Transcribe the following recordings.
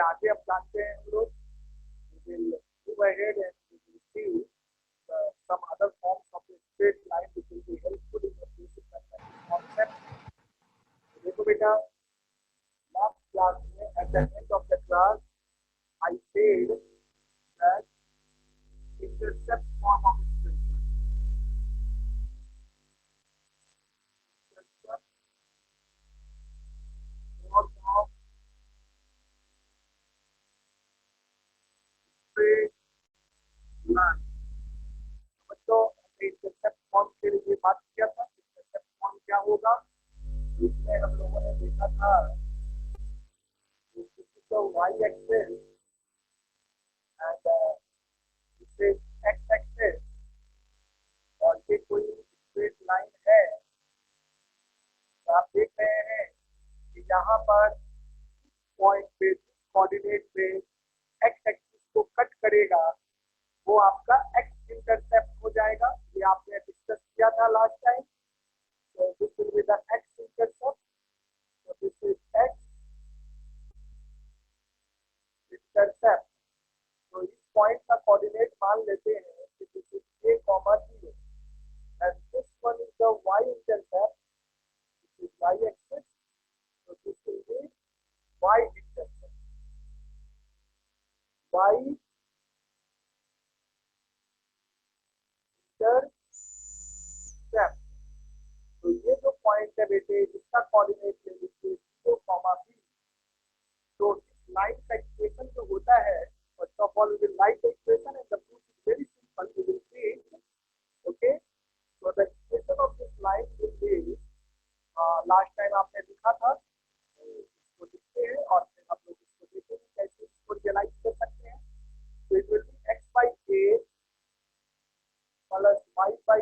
आगे अब जानते हैं हम लोग। We will move ahead and we will see some other forms of the straight line which will be helpful in the basic mathematics concept. तो देखो बेटा, last class में at the end of the class I said that intercept form of equation, intercept form of straight line। बच्चों, हमने intercept form के लिए बात किया था। इंटरसेप्ट फॉर्म क्या होगा, इसमें हम लोगों ने देखा था y एक्सिस एंड इसे x एक्सिस, और ये कोई स्ट्रेट लाइन है। तो आप देख रहे हैं कि यहाँ पर पॉइंट पे, कोऑर्डिनेट पे x एक्सिस को कट करेगा, वो आपका x इंटरसेप्ट हो जाएगा। ये आपने डिस्कस किया था लास्ट टाइम। तो this will be the x intercept. तो दिस इज x इंटरसेप्ट। तो इस पॉइंट का कोऑर्डिनेट मान लेते हैं कि this is a, 0 and this one is the y intercept, this is y axis. तो this will be y intercept, y intercept. तो ये जो पॉइंट है बेटे, इसका कोऑर्डिनेट ले लीजिए 0, b। तो इस लाइन का इक्वेशन जो होता है, first of all we will write the equation and the proof is very simple. We will see it, okay. So the equation of this line will be, last time आपने लिखा था, तो इसको लिखते हैं और फिर हम लोग इसको देखेंगे कैसे इसको रियलाइज कर सकते हैं। तो it will be x/a plus y/b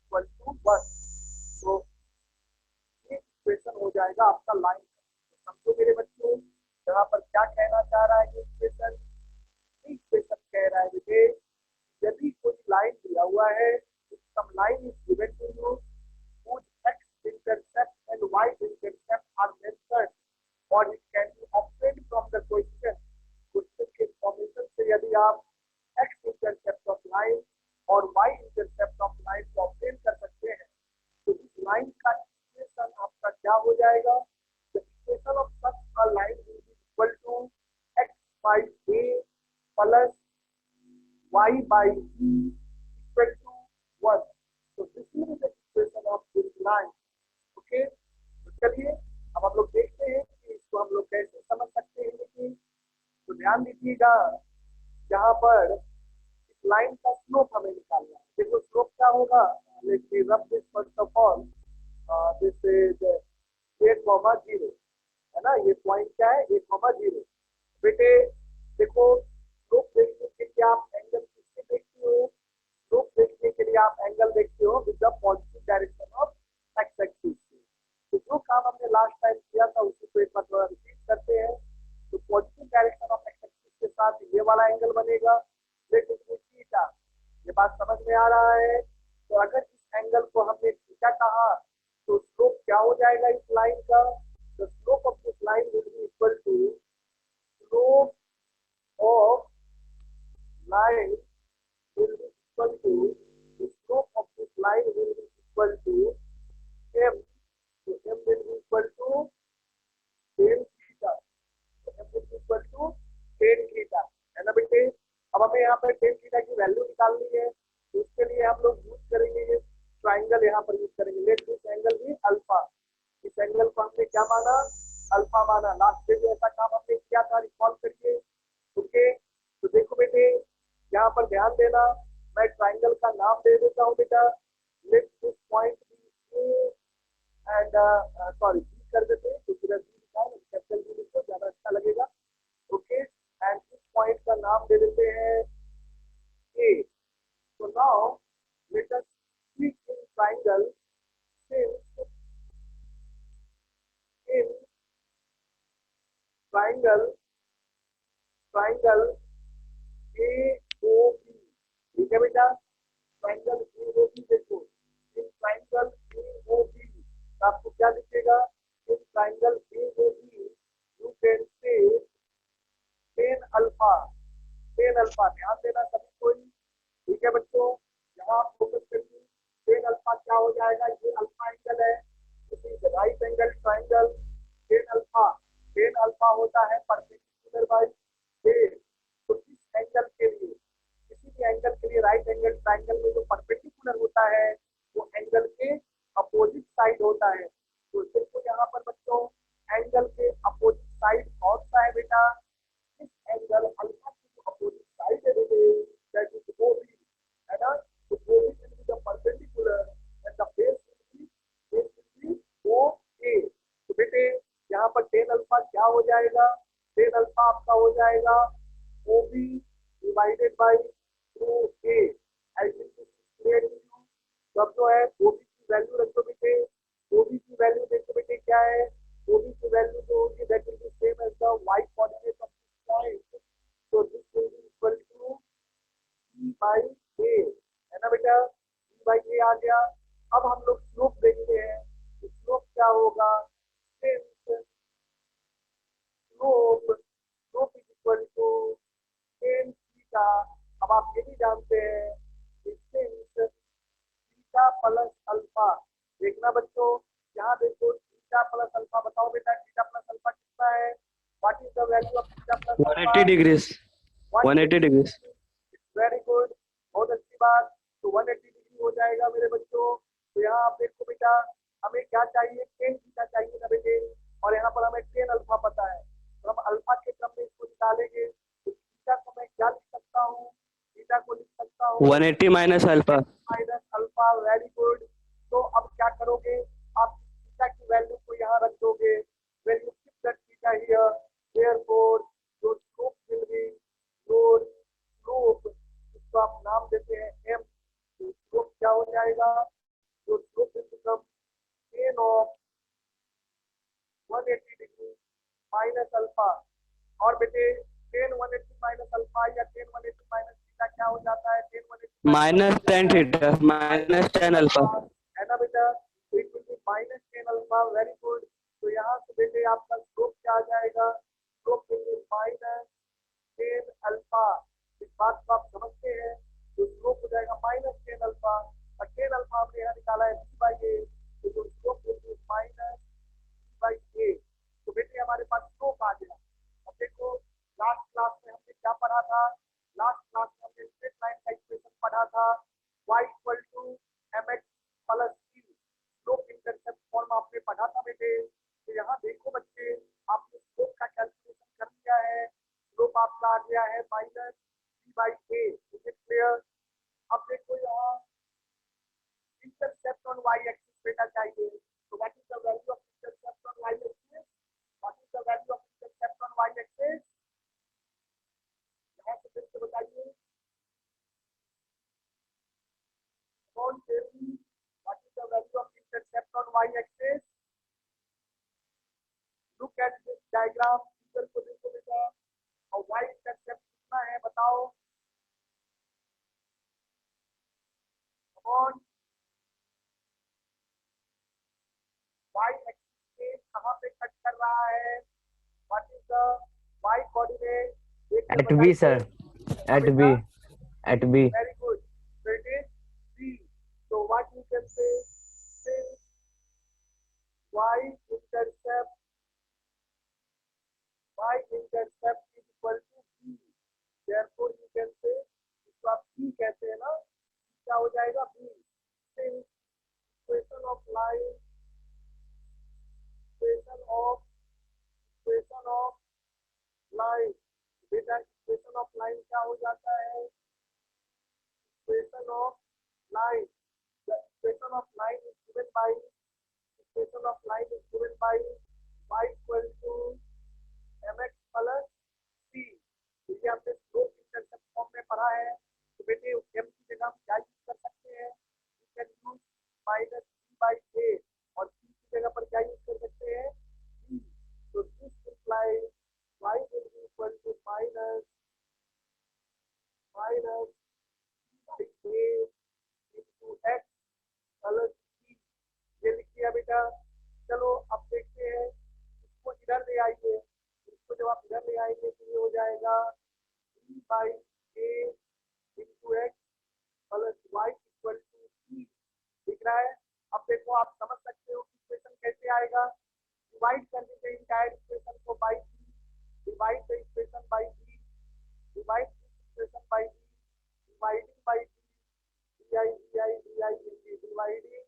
equal to 1। तो ये इक्वेशन हो जाएगा आपका लाइन। तो समझो मेरे बच्चों, यहाँ पर क्या कहना चाह रहा है ये इक्वेशन। इक्वेशन कह रहा है बेटे, यदि कोई लाइन दिया हुआ है, some line is given to you, whose x intercept and y intercept are mentioned, or it can be obtained from the question। Question के इंफॉर्मेशन से यदि आप x इंटरसेप्ट ऑफ लाइन और y इंटरसेप्ट ऑफ लाइन को obtain कर सकते हैं, तो इस लाइन का इक्वेशन आपका क्या हो जाएगा। The equation of such a line will be equal to x/a plus y/b equal to 1। तो this is the equation of this line, okay. तो चलिए अब हम लोग देखते हैं कि इसको हम लोग कैसे समझ सकते हैं। लेकिन तो ध्यान दीजिएगा, यहाँ पर इस लाइन का स्लोप हमें निकालना है। देखो स्लोप क्या होगा, let's see rub this first of all, this is a, 0 है ना। ये पॉइंट क्या है, a, 0। बेटे देखो, स्लोप देखने के लिए आप एंगल किससे देखते हो, स्लोप देखने के लिए आप एंगल देखते हो with the positive direction of x axis. तो जो काम हमने लास्ट टाइम किया था उसी को एक बार थोड़ा रिपीट करते हैं। तो positive direction of x axis के साथ ये वाला एंगल बनेगा, लेट इट बी थीटा। ये बात समझ में आ रहा है। तो अगर इस एंगल को हमने थीटा कहा, तो स्लोप क्या हो जाएगा इस लाइन का। The slope of this line will be equal to slope of line will be equal to, the slope of this line will be equal to m। so m will be equal to tan theta। so m will be equal to tan theta, है ना बेटे। अब हमें यहाँ पर tan theta की value निकालनी है। तो उसके लिए हम लोग यूज करेंगे ये ट्राइंगल, यहाँ पर यूज करेंगे। लेट दिस एंगल भी अल्फा। इस एंगल को हमने क्या माना, अल्फा माना। लास्ट में भी ऐसा काम हमने किया था, रिकॉल करिए, ओके। तो देखो बेटे, यहाँ पर ध्यान देना, मैं ट्राइंगल का नाम दे देता हूँ बेटा। Let this point be A and sorry B कर देते हैं, क्योंकि बी लिखा है, कैपिटल बी लिखो, ज्यादा अच्छा लगेगा, ओके। एंड इस पॉइंट का नाम दे देते हैं ए। तो now let us click in triangle, in triangle, triangle AOB, ठीक है बेटा। ट्राइंगल AOB देखो, इन ट्राइंगल AOB आपको क्या लिखेगा, इन ट्राइंगल AOB यू जाएगा, ये अल्फा एंगल है, right angle triangle, tan alpha होता है परपेंडिकुलर बाई बेस। तो इस एंगल के लिए, किसी भी एंगल के लिए राइट एंगल ट्राइंगल में जो परपेंडिकुलर होता है वो एंगल के अपोजिट साइड होता है। तो देखो यहाँ पर बच्चों एंगल के अपोजिट साइड कौन सा है बेटा, इस एंगल अल्फा की जो अपोजिट साइड है बेटे दैट इज ओबी, है ना। तो OB will be the perpendicular and the base will be O A. तो बेटे यहाँ पर टेन अल्फा क्या हो जाएगा, टेन अल्फा आपका हो जाएगा OB divided by two A. I think this is clear to you. तो अब जो है ओबी की वैल्यू रखो बेटे, ओबी की वैल्यू देखो बेटे क्या है, ओबी की वैल्यू जो होगी that will be same as the Y coordinate of this point. तो this will be equal to e by A, है ना बेटा, e बाई ए आ गया। अब हम लोग स्लोप देखते हैं, स्लोप क्या होगा, slope is equal to tan theta. अब आप ये भी जानते हैं थीटा प्लस अल्फा। देखना बच्चों यहाँ देखो थीटा प्लस अल्फा, बताओ बेटा थीटा प्लस अल्फा कितना है, what is the value of theta plus alpha, 180 degrees 180 degrees. Very good, बहुत अच्छी बात। तो 180 डिग्री हो जाएगा मेरे बच्चों। तो यहाँ आप देखो बेटा हमें क्या चाहिए, टेन थीटा चाहिए ना बेटे, और यहाँ पर हमें टेन अल्फा पता है। तो हम अल्फा के क्रम में इसको निकालेंगे। तो थीटा को मैं क्या लिख सकता हूँ, थीटा को लिख सकता हूँ 180 minus alpha. Minus alpha, very good. तो अब क्या करोगे, आप थीटा की वैल्यू को यहाँ रख दोगे, when you keep that theta here, therefore your slope will be, your slope इसको आप नाम देते हैं m, तो slope क्या हो जाएगा, your slope will become tan of 180 degree minus alpha. और बेटे tan 180 माइनस अल्फा या tan 180 माइनस थीटा क्या हो जाता है, tan 180 minus 10 theta minus 10 alpha, है ना बेटा, it will be minus tan alpha, very good. तो यहाँ से बेटे आपका स्लोप क्या आ जाएगा, slope will be minus tan alpha. इस बात को आप समझते हैं, तो स्लोप हो जाएगा माइनस टेन अल्फा, और टेन अल्फा हमने यहाँ निकाला है बी बाई ए, तो जो slope will be minus B by A. तो बेटे हमारे पास स्लोप आ गया। अब देखो लास्ट क्लास में हमने क्या पढ़ा था, लास्ट क्लास में हमने स्ट्रेट लाइन का इक्वेशन पढ़ा था, y equal to mx plus c, slope intercept form आपने पढ़ा था बेटे। तो यहाँ देखो बच्चे आपने स्लोप का कैलकुलेशन कर लिया है, स्लोप आपका आ गया है minus B by A, is it clear. अब देखो यहाँ इंटरसेप्ट ऑन वाई एक्सिस बेटा चाहिए, तो what is the value of intercept on Y axis, what is the value of intercept on Y axis, यहाँ से फिर से बताइए कौन से, what is the value of intercept on Y axis. Look at this diagram, figure को देखो बेटा, और वाई इंटरसेप्ट कितना है बताओ, कौन वाई एक्सिस पे कहाँ पे कट कर रहा है, what is the Y coordinate, देखकर एट बी बताइए। सर, हाँ एट बेटा, B, at B. Very good, so it is C। so what you can say, since y intercept is equal to B, therefore you can say, इसको आप B कहते हैं ना, क्या हो जाएगा B, since equation of line, equation of line, बेटा equation of line क्या हो जाता है, equation of line, the equation of line is given by, equation of line is given by y equal to mx plus c। ये हमने slope intercept form में पढ़ा है। तो बेटे m की जगह हम क्या यूज कर सकते हैं, you can use minus b by A, और c की जगह पर क्या यूज कर सकते हैं b। तो this implies y will be equal to minus minus b by A into x plus c। ये लिख दिया बेटा। चलो अब देखते हैं, इसको इधर ले आइए, इसको जब आप इधर ले आएंगे तो ये हो जाएगा b by A into x plus Y equal to C, दिख रहा है। जाएगा, डिवाइड कर देंगे इंटायर इक्वेशन को by B, divide the equation by B, divide this equation by B, dividing by B, dividing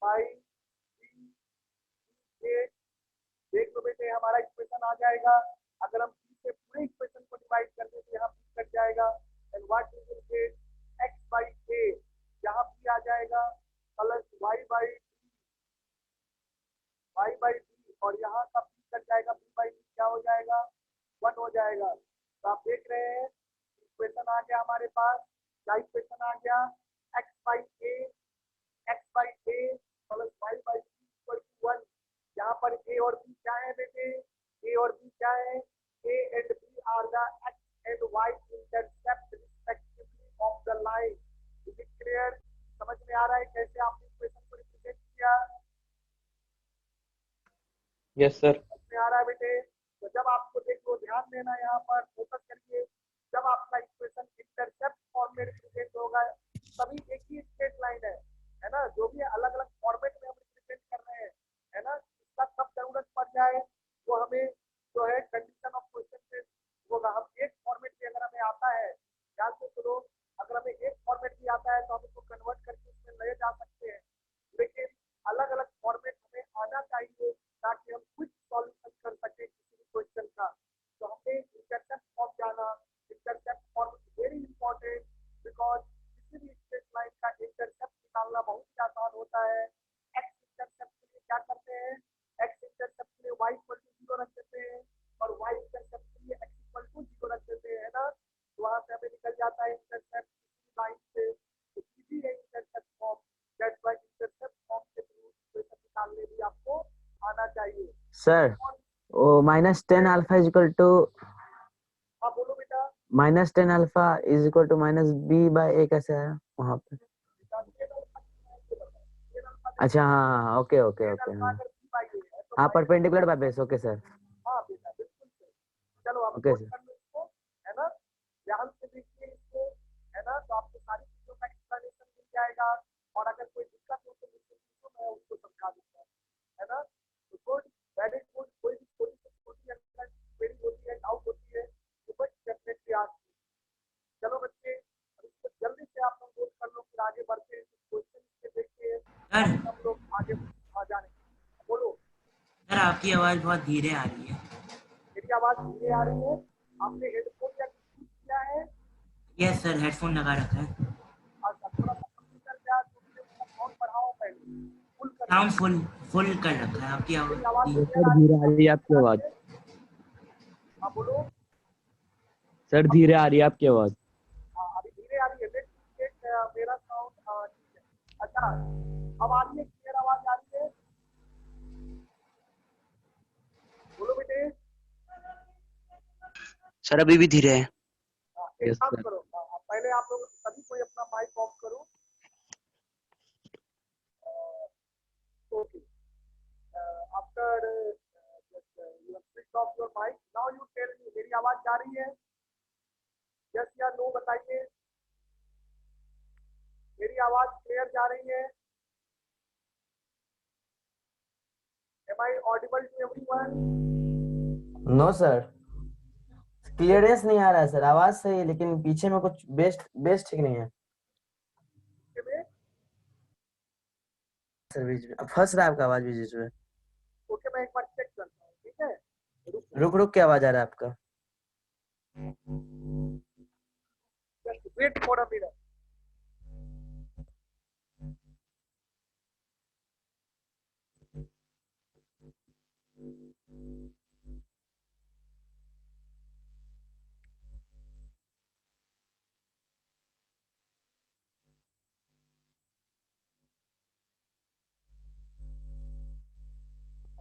by B, देख लो बेटे हमारा इक्वेशन आ जाएगा। अगर हम बी से पूरे इक्वेशन को डिवाइड कर दें तो यहाँ बी कट जाएगा, and what we will get X by A, यहाँ बी आ जाएगा प्लस वाई बाई बी, और यहाँ का बी कट जाएगा, बी बाई बी क्या हो जाएगा, 1 हो जाएगा। तो आप देख रहे हैं इक्वेशन आ गया हमारे पास, क्या इक्वेशन आ गया, X by A plus Y by B equal to 1। यहाँ पर ए और बी क्या है बेटे, ए और बी क्या है, A and B are the X and Y intercept respectively of the line. Is it clear? समझ में आ रहा है कैसे आपने इक्वेशन को रिप्रेजेंट किया? Yes sir. समझ में आ रहा है बेटे? तो जब आपको देखो ध्यान देना, यहाँ पर फोकस करिए, जब आपका इक्वेशन इंटरसेप्ट फॉर्म में रिप्रेजेंट होगा तभी एक ही स्ट्रेट लाइन है ना, जो भी अलग अलग फॉर्मेट में हम रिप्रेजेंट कर रहे हैं, है ना, इसका कब जरूरत पड़ जाए वो हमें जो है कंडीशन ऑफ क्वेश्चन से होगा। हम एक फॉर्मेट भी अगर हमें आता है, ध्यान से सुनो, अगर हमें एक फॉर्मेट भी आता है तो हम इसको कन्वर्ट करके उसमें ले जा सकते हैं, लेकिन अलग अलग फॉर्मेट हमें आना चाहिए ताकि हम कुछ सॉल्यूशन कर सकें किसी भी क्वेश्चन का। तो हमें इंटरसेप्ट फॉर्म जाना, intercept form very important, because किसी भी स्ट्रेट लाइन का इंटरसेप्ट निकालना बहुत ही आसान होता है। एक्स इंटरसेप्ट के लिए क्या करते हैं, एक्स इंटरसेप्ट के लिए वाई इक्वल टू 0 रख देते हैं और वाई इंटरसेप्ट के लिए एक्स इक्वल टू 0 रख देते हैं, है ना, तो वहां से हमें निकल जाता है इंटरसेप्ट लाइन से। तो इजी है intercept form, that's why intercept form के थ्रू इक्वेशन निकालने भी आपको आना चाहिए। सर वो -10 अल्फा इज इक्वल टू हाँ बोलो बेटा। -10 alpha is equal to -b by a कैसे है वहाँ पे? अच्छा हाँ ओके ओके ओके हाँ हाँ perpendicular by base, okay sir. हाँ बेटा बिल्कुल सही। चलो आप ओके नोट सर। कर लो इसको, है ना, ध्यान से देखिए इसको, है ना, तो आपको सारी चीजों का एक्सप्लेनेशन मिल जाएगा, और अगर कोई दिक्कत हो तो मुझसे पूछो, मैं उसको समझा दूंगा, है ना। तो गुड, वेरी गुड। कोई भी छोटी से छोटी अगर क्वेरी होती है, डाउट होती है तो बस डेफिनेटली आस्क। चलो बच्चे अब इसको जल्दी से आप लोग नोट कर लो, फिर आगे बढ़ते हैं क्वेश्चन के देखिए, सर हम लोग आगे आ जाने। बोलो। सर आपकी आवाज़ बहुत धीरे आ रही है। मेरी आवाज धीरे आ रही है? आपने हेडफोन या यूज किया है? यस सर, हेडफोन लगा रखा है। अच्छा, थोड़ा सा कंप्यूटर का जो भी है उसका साउंड बढ़ाओ, पहले फुल कर साउंड फुल कर रखा है। आपकी मेरी आवाज आवाज़ क्लियर सर आ धीरे आ रही है आपकी है? आवाज। हाँ बोलो। सर धीरे आ रही है आपकी आवाज। हाँ अभी धीरे आ रही है, लेट मेरा साउंड ठीक है। अच्छा अब आ रही है, क्लियर आवाज आ रही है? बोलो बेटे। सर अभी भी धीरे है। एक यस काम सर। करो, पहले आप लोग सभी कोई अपना माइक ऑफ करो। Okay, after you have switched off your mic, now you tell me मेरी आवाज जा रही है? यस या नो बताइए। मेरी आवाज क्लियर जा रही है? Am I audible to everyone? No sir, clearance नहीं आ रहा है सर, आवाज सही है लेकिन पीछे में कुछ बेस ठीक नहीं है सर, बीच में फंस रहा है आपका आवाज बीच में। ओके मैं एक बार चेक करता हूँ, ठीक है, रुक रुक के आवाज आ रहा है आपका। Just wait for a minute.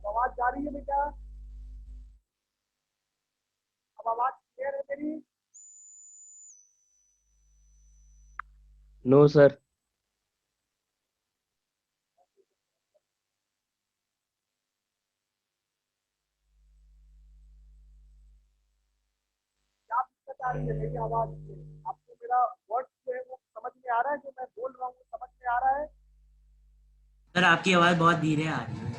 अब आवाज जा रही है बेटा? अब आवाज क्लियर है मेरी? No sir. क्या दिक्कत आ रही है मेरी आवाज में? आपको मेरा वर्ड जो है वो समझ में आ रहा है, जो मैं बोल रहा हूँ समझ में आ रहा है? सर आपकी आवाज़ बहुत धीरे आ रही है।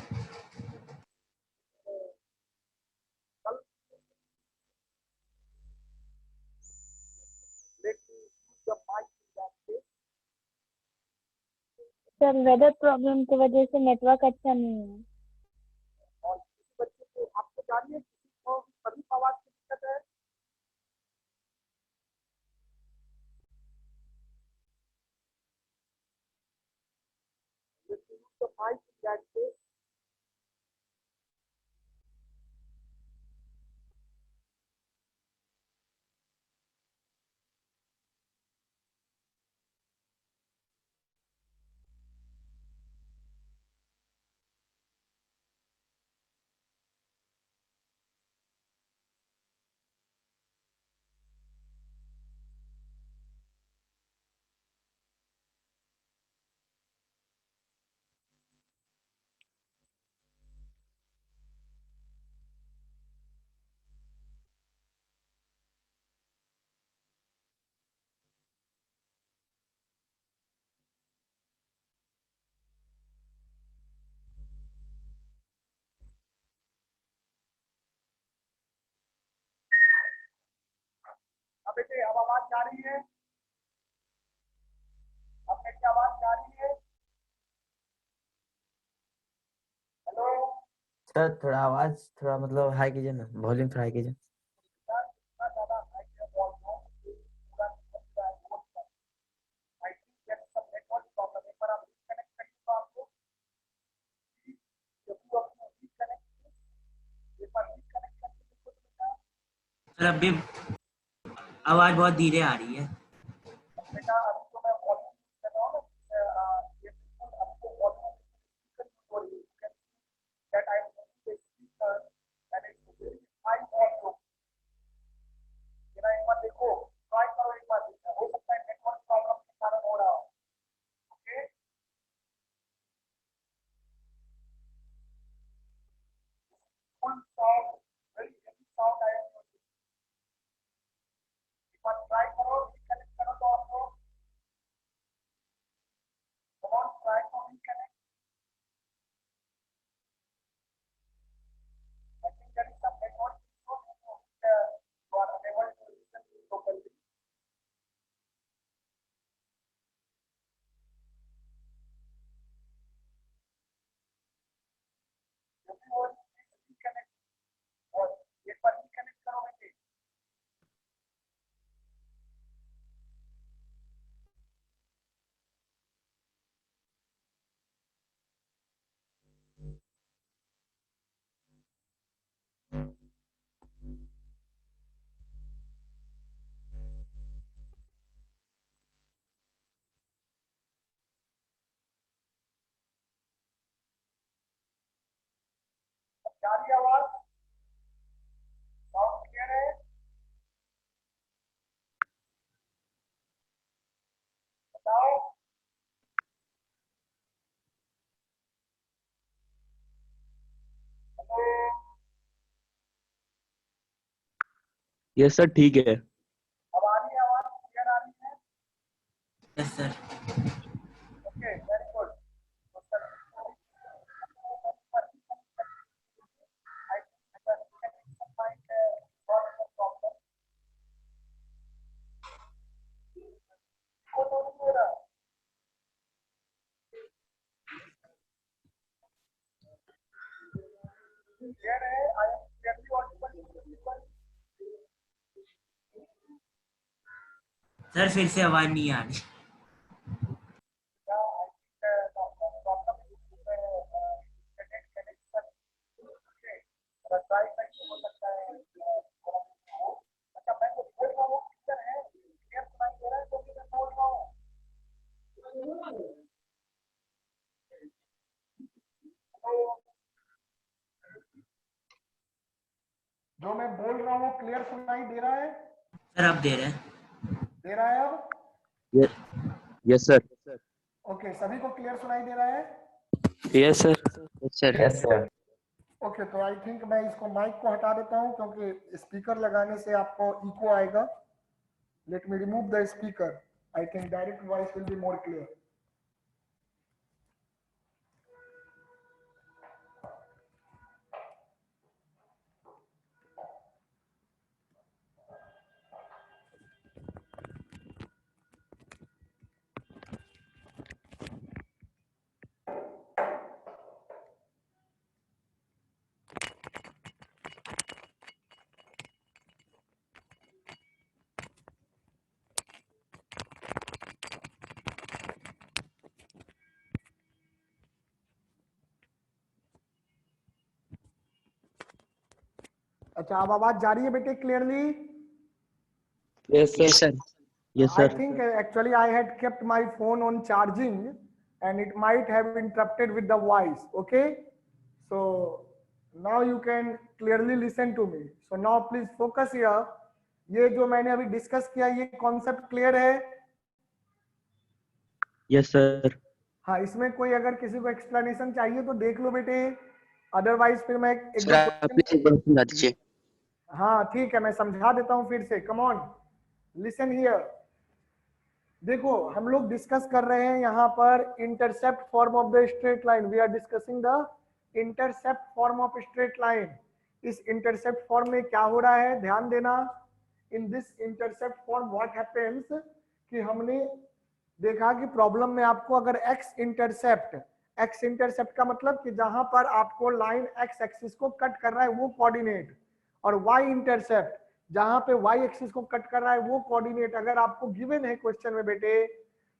सर वेदर प्रॉब्लम की वजह से नेटवर्क अच्छा नहीं है। और किसी बच्चे को आपको जानिए किसी को सभी को आवाज की दिक्कत है? तो माइक से अब बेटे अब आवाज जा रही है? अब बेटे आवाज जा रही है? हेलो सर थोड़ा आवाज थोड़ा मतलब हाई कीजिए ना, वॉल्यूम थोड़ा हाई कीजिए। सर, इतना ज्यादा हाई है वॉल्यूम कि पूरा नहीं समझ रहा है बोल रहा है। I think that is some network problem. एक बार आप डिस्कनेक्ट करिए तो आपको जब भी आपको डिस्कनेक्ट एक बार डिस्कनेक्ट करके देखो तो बेटा सर अभी आवाज बहुत धीरे आ रही है। बेटा अभी तो मैं वॉल्यूम कर रहा हूँ ना ये बिल्कुल आपको वॉल्यूम स्पीकर हो रही है that I am using the speaker and it's very high volume. मेरा एक बार देखो, ट्राई करो एक बार देखना, हो सकता है नेटवर्क प्रॉब्लम के कारण हो रहा हो। Okay full sound very heavy sound I am using. एक बार ट्राई करो, रिकनेक्ट करो तो आपको on try to reconnect. I think there is some network issue you are unable to listen properly. जब भी वो रिकनेक्ट और एक बार रिकनेक्ट करो बेटे। अब जा रही है आवाज? साउंड क्लियर है? बताओ। हेलो यस सर ठीक है। अब आ रही है आवाज? क्लियर आ रही है? Yes sir. Okay very good. तो सर क्लियर है? I am clearly Audible? Sir फिर से आवाज नहीं आ रही। या I think problem internet connection okay try करके हो सकता है अच्छा मैं तो बोल रहा हूँ क्लियर है? क्लियर सुनाई दे रहा है जो भी मैं बोल रहा हूँ? तो जो मैं बोल रहा हूँ क्लियर सुनाई दे रहा है? सर अब दे रहे हैं। दे रहा है अब? Yes sir. ओके सभी को क्लियर सुनाई दे रहा है? Yes sir. Yes sir. Okay तो आई थिंक मैं इसको माइक को हटा देता हूँ क्योंकि स्पीकर लगाने से आपको इको आएगा। Let me remove the speaker. I think direct voice will be more clear. अच्छा, अब आवाज जा रही है बेटे clearly? Yes, sir. Yes, I sir. think actually I had kept my phone on charging and it might have interrupted with the voice. Okay, so now you can clearly listen to me. So now please focus here. ये जो मैंने अभी discuss किया, ये concept clear है? Yes, sir. हाँ, इसमें कोई अगर किसी को एक्सप्लेनेशन चाहिए तो देख लो बेटे, अदरवाइज फिर मैं एक सर आप प्लीज एक बार समझा दीजिए। हाँ ठीक है, मैं समझा देता हूँ फिर से। Come on, listen here. देखो, हम लोग डिस्कस कर रहे हैं यहाँ पर intercept form of the straight line. We are discussing the intercept form of straight line. इस इंटरसेप्ट फॉर्म में क्या हो रहा है, ध्यान देना। In this intercept form what happens कि हमने देखा कि प्रॉब्लम में आपको अगर एक्स इंटरसेप्ट का मतलब कि जहां पर आपको लाइन एक्स एक्सिस को कट कर रहा है वो कोऑर्डिनेट, और वाई इंटरसेप्ट जहां पे वाई एक्सिस को कट कर रहा है वो कोऑर्डिनेट अगर आपको गिवन है क्वेश्चन में बेटे,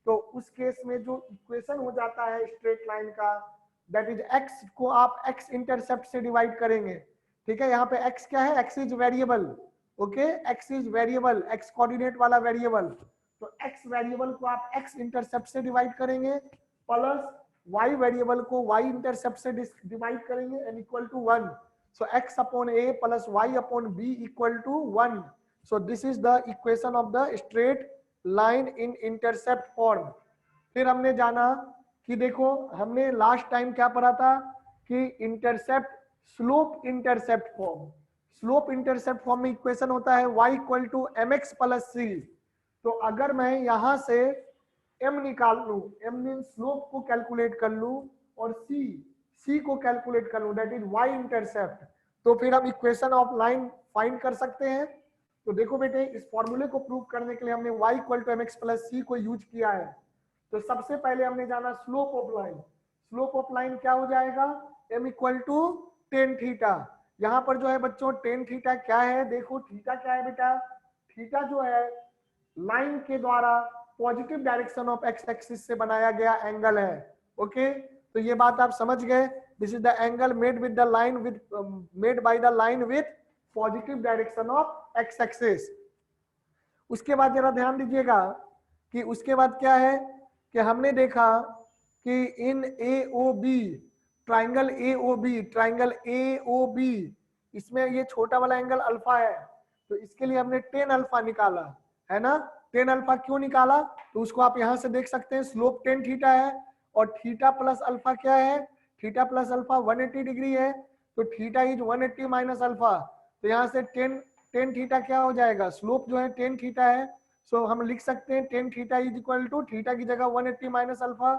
तो उस केस में जो इक्वेशन हो जाता है स्ट्रेट लाइन का, दैट इज एक्स को आप एक्स इंटरसेप्ट से डिवाइड करेंगे। ठीक है, यहाँ पे एक्स क्या है, x is variable. Okay, x is variable, x coordinate वाला वेरिएबल। तो एक्स वेरिएबल को आप एक्स इंटरसेप्ट से डिवाइड करेंगे, प्लस वाई वेरिएबल को वाई इंटरसेप्ट से डिवाइड करेंगे, and equal to 1। So x upon a plus y upon b equal to 1. So this is the equation of the straight line in intercept form. फिर हमने जाना कि देखो, हमने last time क्या पढ़ा था कि intercept slope intercept form. Slope intercept form में इक्वेशन होता है y equal to mx plus c। तो अगर मैं यहां से m निकाल लूं, m मीन स्लोप को कैलकुलेट कर लूं, और c को कैलकुलेट कर लूं, दैट इज y इंटरसेप्ट, तो फिर हम इक्वेशन ऑफ लाइन फाइंड कर सकते हैं। तो देखो बेटे, इस फॉर्मूले को प्रूव करने के लिए हमने y equal to mx plus c को यूज किया है। तो सबसे पहले हमने जाना slope of line. Slope of line क्या हो जाएगा, m equal to tan theta. यहाँ पर जो है बच्चों टेन थीटा क्या है, देखो थीटा क्या है बेटा, थीटा जो है लाइन के द्वारा positive direction of x axis से बनाया गया एंगल है। ओके, तो ये बात आप समझ गए। This is the angle made with the line with made by the line with positive direction of x axis. उसके बाद जरा ध्यान दीजिएगा कि उसके बाद क्या है कि हमने देखा कि इन AOB ट्राइंगल AOB इसमें ये छोटा वाला एंगल अल्फा है, तो इसके लिए हमने टेन अल्फा निकाला है ना। टेन अल्फा क्यों निकाला, तो उसको आप यहां से देख सकते हैं, स्लोप टेन थीटा है और थीटा प्लस अल्फा क्या है, थीटा प्लस अल्फा 180 डिग्री है, तो थीटा इज 180 माइनस अल्फा। तो यहाँ से टेन थीटा क्या हो जाएगा, स्लोप जो है टेन थीटा है, सो हम लिख सकते हैं tan theta is equal to theta की जगह 180 minus alpha,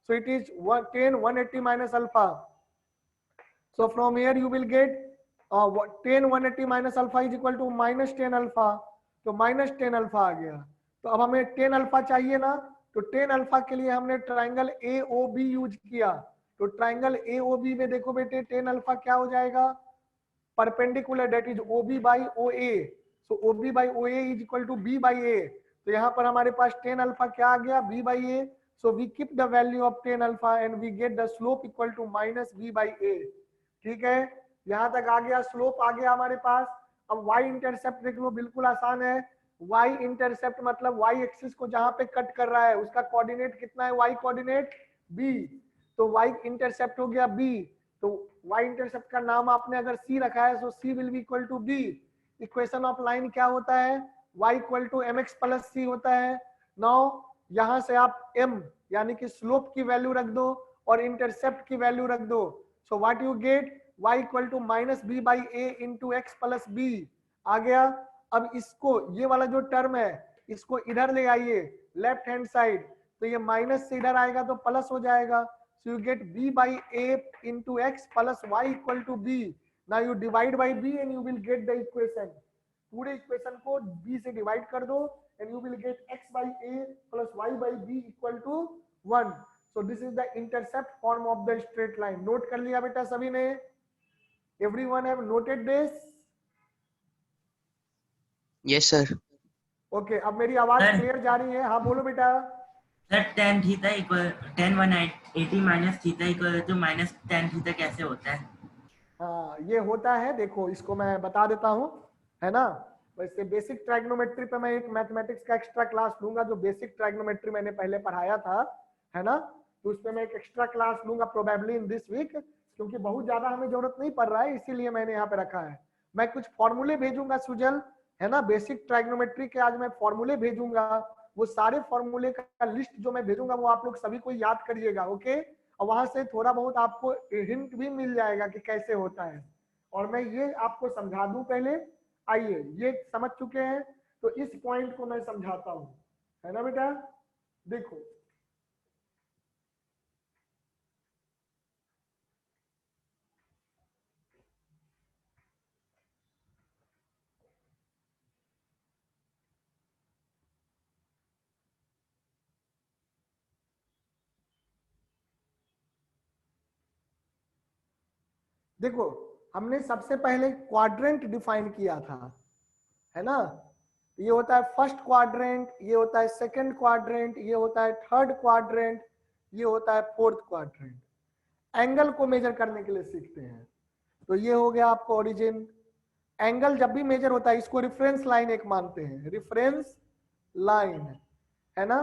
so it is 180 minus alpha. So from here you will get 180 minus alpha is equal to minus ten alpha, तो माइनस टेन अल्फा आ गया। तो अब हमें टेन अल्फा चाहिए ना, तो टेन अल्फा के लिए हमने ट्राइंगल AOB यूज किया। तो ट्राइंगल AOB में देखो बेटे टेन अल्फा क्या हो जाएगा, perpendicular, that is OB by OA। So OB by OA is equal to B by A। तो यहाँ पर हमारे पास टेन अल्फा क्या आ गया, B by A। So we keep the value of tan alpha and we get the slope equal to minus B by A। ठीक है, यहाँ तक आ गया, स्लोप आ गया हमारे पास। अब y इंटरसेप्ट देख लो, बिल्कुल आसान है। y इंटरसेप्ट मतलब y एक्सिस को जहां पे कट कर रहा है उसका कोऑर्डिनेट कितना है, y कोऑर्डिनेट b, तो y इंटरसेप्ट हो गया b। तो y इंटरसेप्ट का नाम आपने अगर c रखा है, so c will be equal to b। Equation of line क्या होता है, y equal to mx plus c होता है। नाउ यहां से आप m यानी कि स्लोप की वैल्यू रख दो और इंटरसेप्ट की वैल्यू रख दो, so what you get, y equal to minus b by a into x plus b आ गया। अब इसको, ये वाला जो टर्म है इसको इधर ले आइए लेफ्ट हैंड साइड, तो ये माइनस से इधर आएगा तो प्लस हो जाएगा। So you get b by a into x plus y equal to b। Now you divide by b and you will get the equation. पूरे इक्वेशन को b से डिवाइड कर दो and you will get x by a plus y by b equal to 1। So this is the intercept form of the straight line. Note कर लिया बेटा सभी ने, everyone have noted this? Yes, sir. Okay, अब मेरी आवाज Sir. Clear जा रही है? हाँ बोलो बेटा। Sir tan theta equal tan 180 minus theta equal to minus tan theta कैसे होता है? हाँ ये होता है, देखो इसको मैं बता देता हूँ, है ना। वैसे बेसिक ट्राइग्नोमेट्री पे मैं एक मैथमेटिक्स का एक्स्ट्रा क्लास लूंगा, जो बेसिक ट्राइग्नोमेट्री मैंने पहले पढ़ाया था, है ना। तो उस पे मैं एक एक्स्ट्रा क्लास लूंगा प्रोबेबली इन दिस वीक, क्योंकि बहुत ज्यादा हमें जरूरत नहीं पड़ रहा है, इसीलिए मैंने यहाँ पे रखा है। मैं कुछ फॉर्मूले भेजूंगा सुजल, है ना, बेसिक ट्राइग्नोमेट्री के आज मैं फॉर्मूले भेजूंगा। वो सारे फॉर्मूले का लिस्ट जो मैं भेजूंगा वो आप लोग सभी को याद करिएगा, ओके। और वहां से थोड़ा बहुत आपको हिंट भी मिल जाएगा कि कैसे होता है। और मैं ये आपको समझा दूं पहले, आइए ये समझ चुके हैं तो इस पॉइंट को मैं समझाता हूं, है ना बेटा। देखो देखो हमने सबसे पहले क्वाड्रेंट डिफाइन किया था, है ना। ये होता है फर्स्ट क्वाड्रेंट, ये होता है सेकंड क्वाड्रेंट, ये होता है थर्ड क्वाड्रेंट, ये होता है फोर्थ क्वाड्रेंट। एंगल को मेजर करने के लिए सीखते हैं। तो ये हो गया आपको ओरिजिन। एंगल जब भी मेजर होता है इसको रिफरेंस लाइन एक मानते हैं, रिफरेंस लाइन, है ना।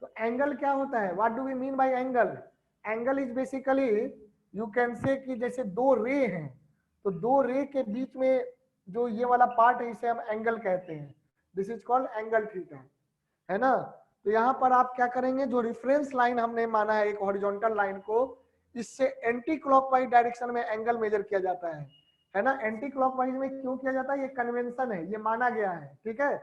तो एंगल क्या होता है, what do we mean by angle. Angle is basically you can say कि जैसे दो रे हैं, तो दो रे के बीच में जो ये वाला पार्ट है इसे हम एंगल कहते हैं, this is called angle theta, है ना। तो यहाँ पर आप क्या करेंगे, जो रिफरेंस लाइन हमने माना है एक हॉरिजॉन्टल लाइन को, इससे एंटी क्लॉकवाइज डायरेक्शन में एंगल मेजर किया जाता है ना। एंटी क्लॉकवाइज में क्यों किया जाता है, ये कन्वेंशन है, ये माना गया है, ठीक है।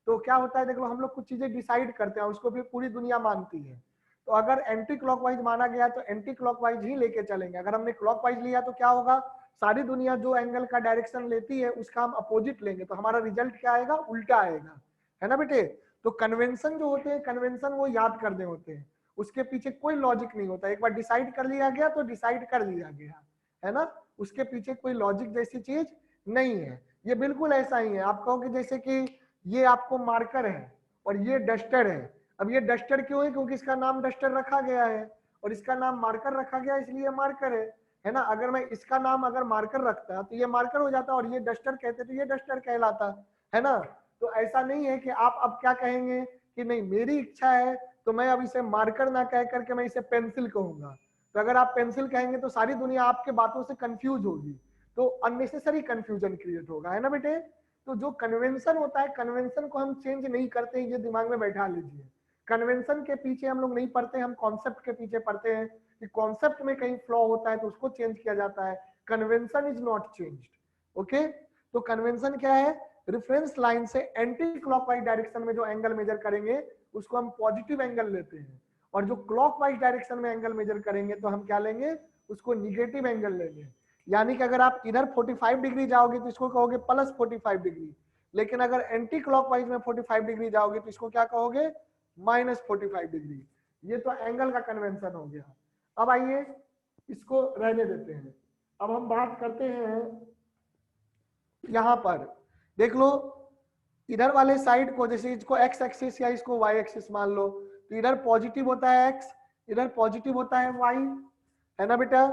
तो क्या होता है देखो, हम लोग कुछ चीजें डिसाइड करते हैं उसको भी पूरी दुनिया मानती है। तो अगर एंटी क्लॉकवाइज माना गया तो एंटी क्लॉकवाइज ही लेके चलेंगे। अगर हमने क्लॉकवाइज लिया तो क्या होगा, सारी दुनिया जो एंगल का डायरेक्शन लेती है उसका हम अपोजिट लेंगे, तो हमारा रिजल्ट क्या आएगा, उल्टा आएगा, है ना बेटे। तो कन्वेंशन जो होते हैं, कन्वेंशन वो याद करने होते हैं, उसके पीछे कोई लॉजिक नहीं होता। एक बार डिसाइड कर लिया गया तो डिसाइड कर लिया गया, है ना। उसके पीछे कोई लॉजिक जैसी चीज नहीं है। ये बिल्कुल ऐसा ही है, आप कहोगे जैसे कि ये आपको मार्कर है और ये डस्टर है। अब ये डस्टर क्यों है, क्योंकि इसका नाम डस्टर रखा गया है, और इसका नाम मार्कर रखा गया इसलिए मार्कर है ना। अगर मैं इसका नाम अगर मार्कर रखता तो ये मार्कर हो जाता, और ये डस्टर कहते तो ये डस्टर कहलाता, है ना। तो ऐसा नहीं है कि आप अब क्या कहेंगे कि नहीं मेरी इच्छा है तो मैं अब इसे मार्कर ना कह करके मैं इसे पेंसिल कहूंगा। तो अगर आप पेंसिल कहेंगे तो सारी दुनिया आपके बातों से कंफ्यूज होगी, तो अननेसेसरी कंफ्यूजन क्रिएट होगा, है ना बेटे। तो जो कन्वेंशन होता है, कन्वेंशन को हम चेंज नहीं करते हैं, ये दिमाग में बैठा लीजिए। कन्वेंशन के पीछे हम लोग नहीं पढ़ते, हम कॉन्सेप्ट के पीछे पढ़ते हैं कि कॉन्सेप्ट में कहीं फ्लॉ होता है तो उसको चेंज किया जाता है। Convention is not changed, okay. तो कन्वेंशन क्या है, रेफरेंस लाइन से एंटी क्लॉकवाइज डायरेक्शन में जो एंगल मेजर करेंगे उसको हम पॉजिटिव एंगल लेते हैं, और जो क्लॉकवाइज डायरेक्शन में एंगल मेजर करेंगे तो हम क्या लेंगे, उसको निगेटिव एंगल लेंगे। यानी कि अगर आप इधर 45 डिग्री जाओगे तो इसको कहोगे प्लस 45 डिग्री, लेकिन अगर एंटी क्लॉकवाइज में 45 डिग्री जाओगे तो इसको क्या कहोगे, माइनस 45 डिग्री। ये तो एंगल का कन्वेंशन हो गया। अब आइए इसको रहने देते हैं, अब हम बात करते हैं यहां पर। देख लो इधर वाले साइड को, जैसे इसको एक्स एक्सिस या इसको वाई एक्सिस मान लो, तो इधर पॉजिटिव होता है एक्स, इधर पॉजिटिव होता है वाई, है ना बेटा।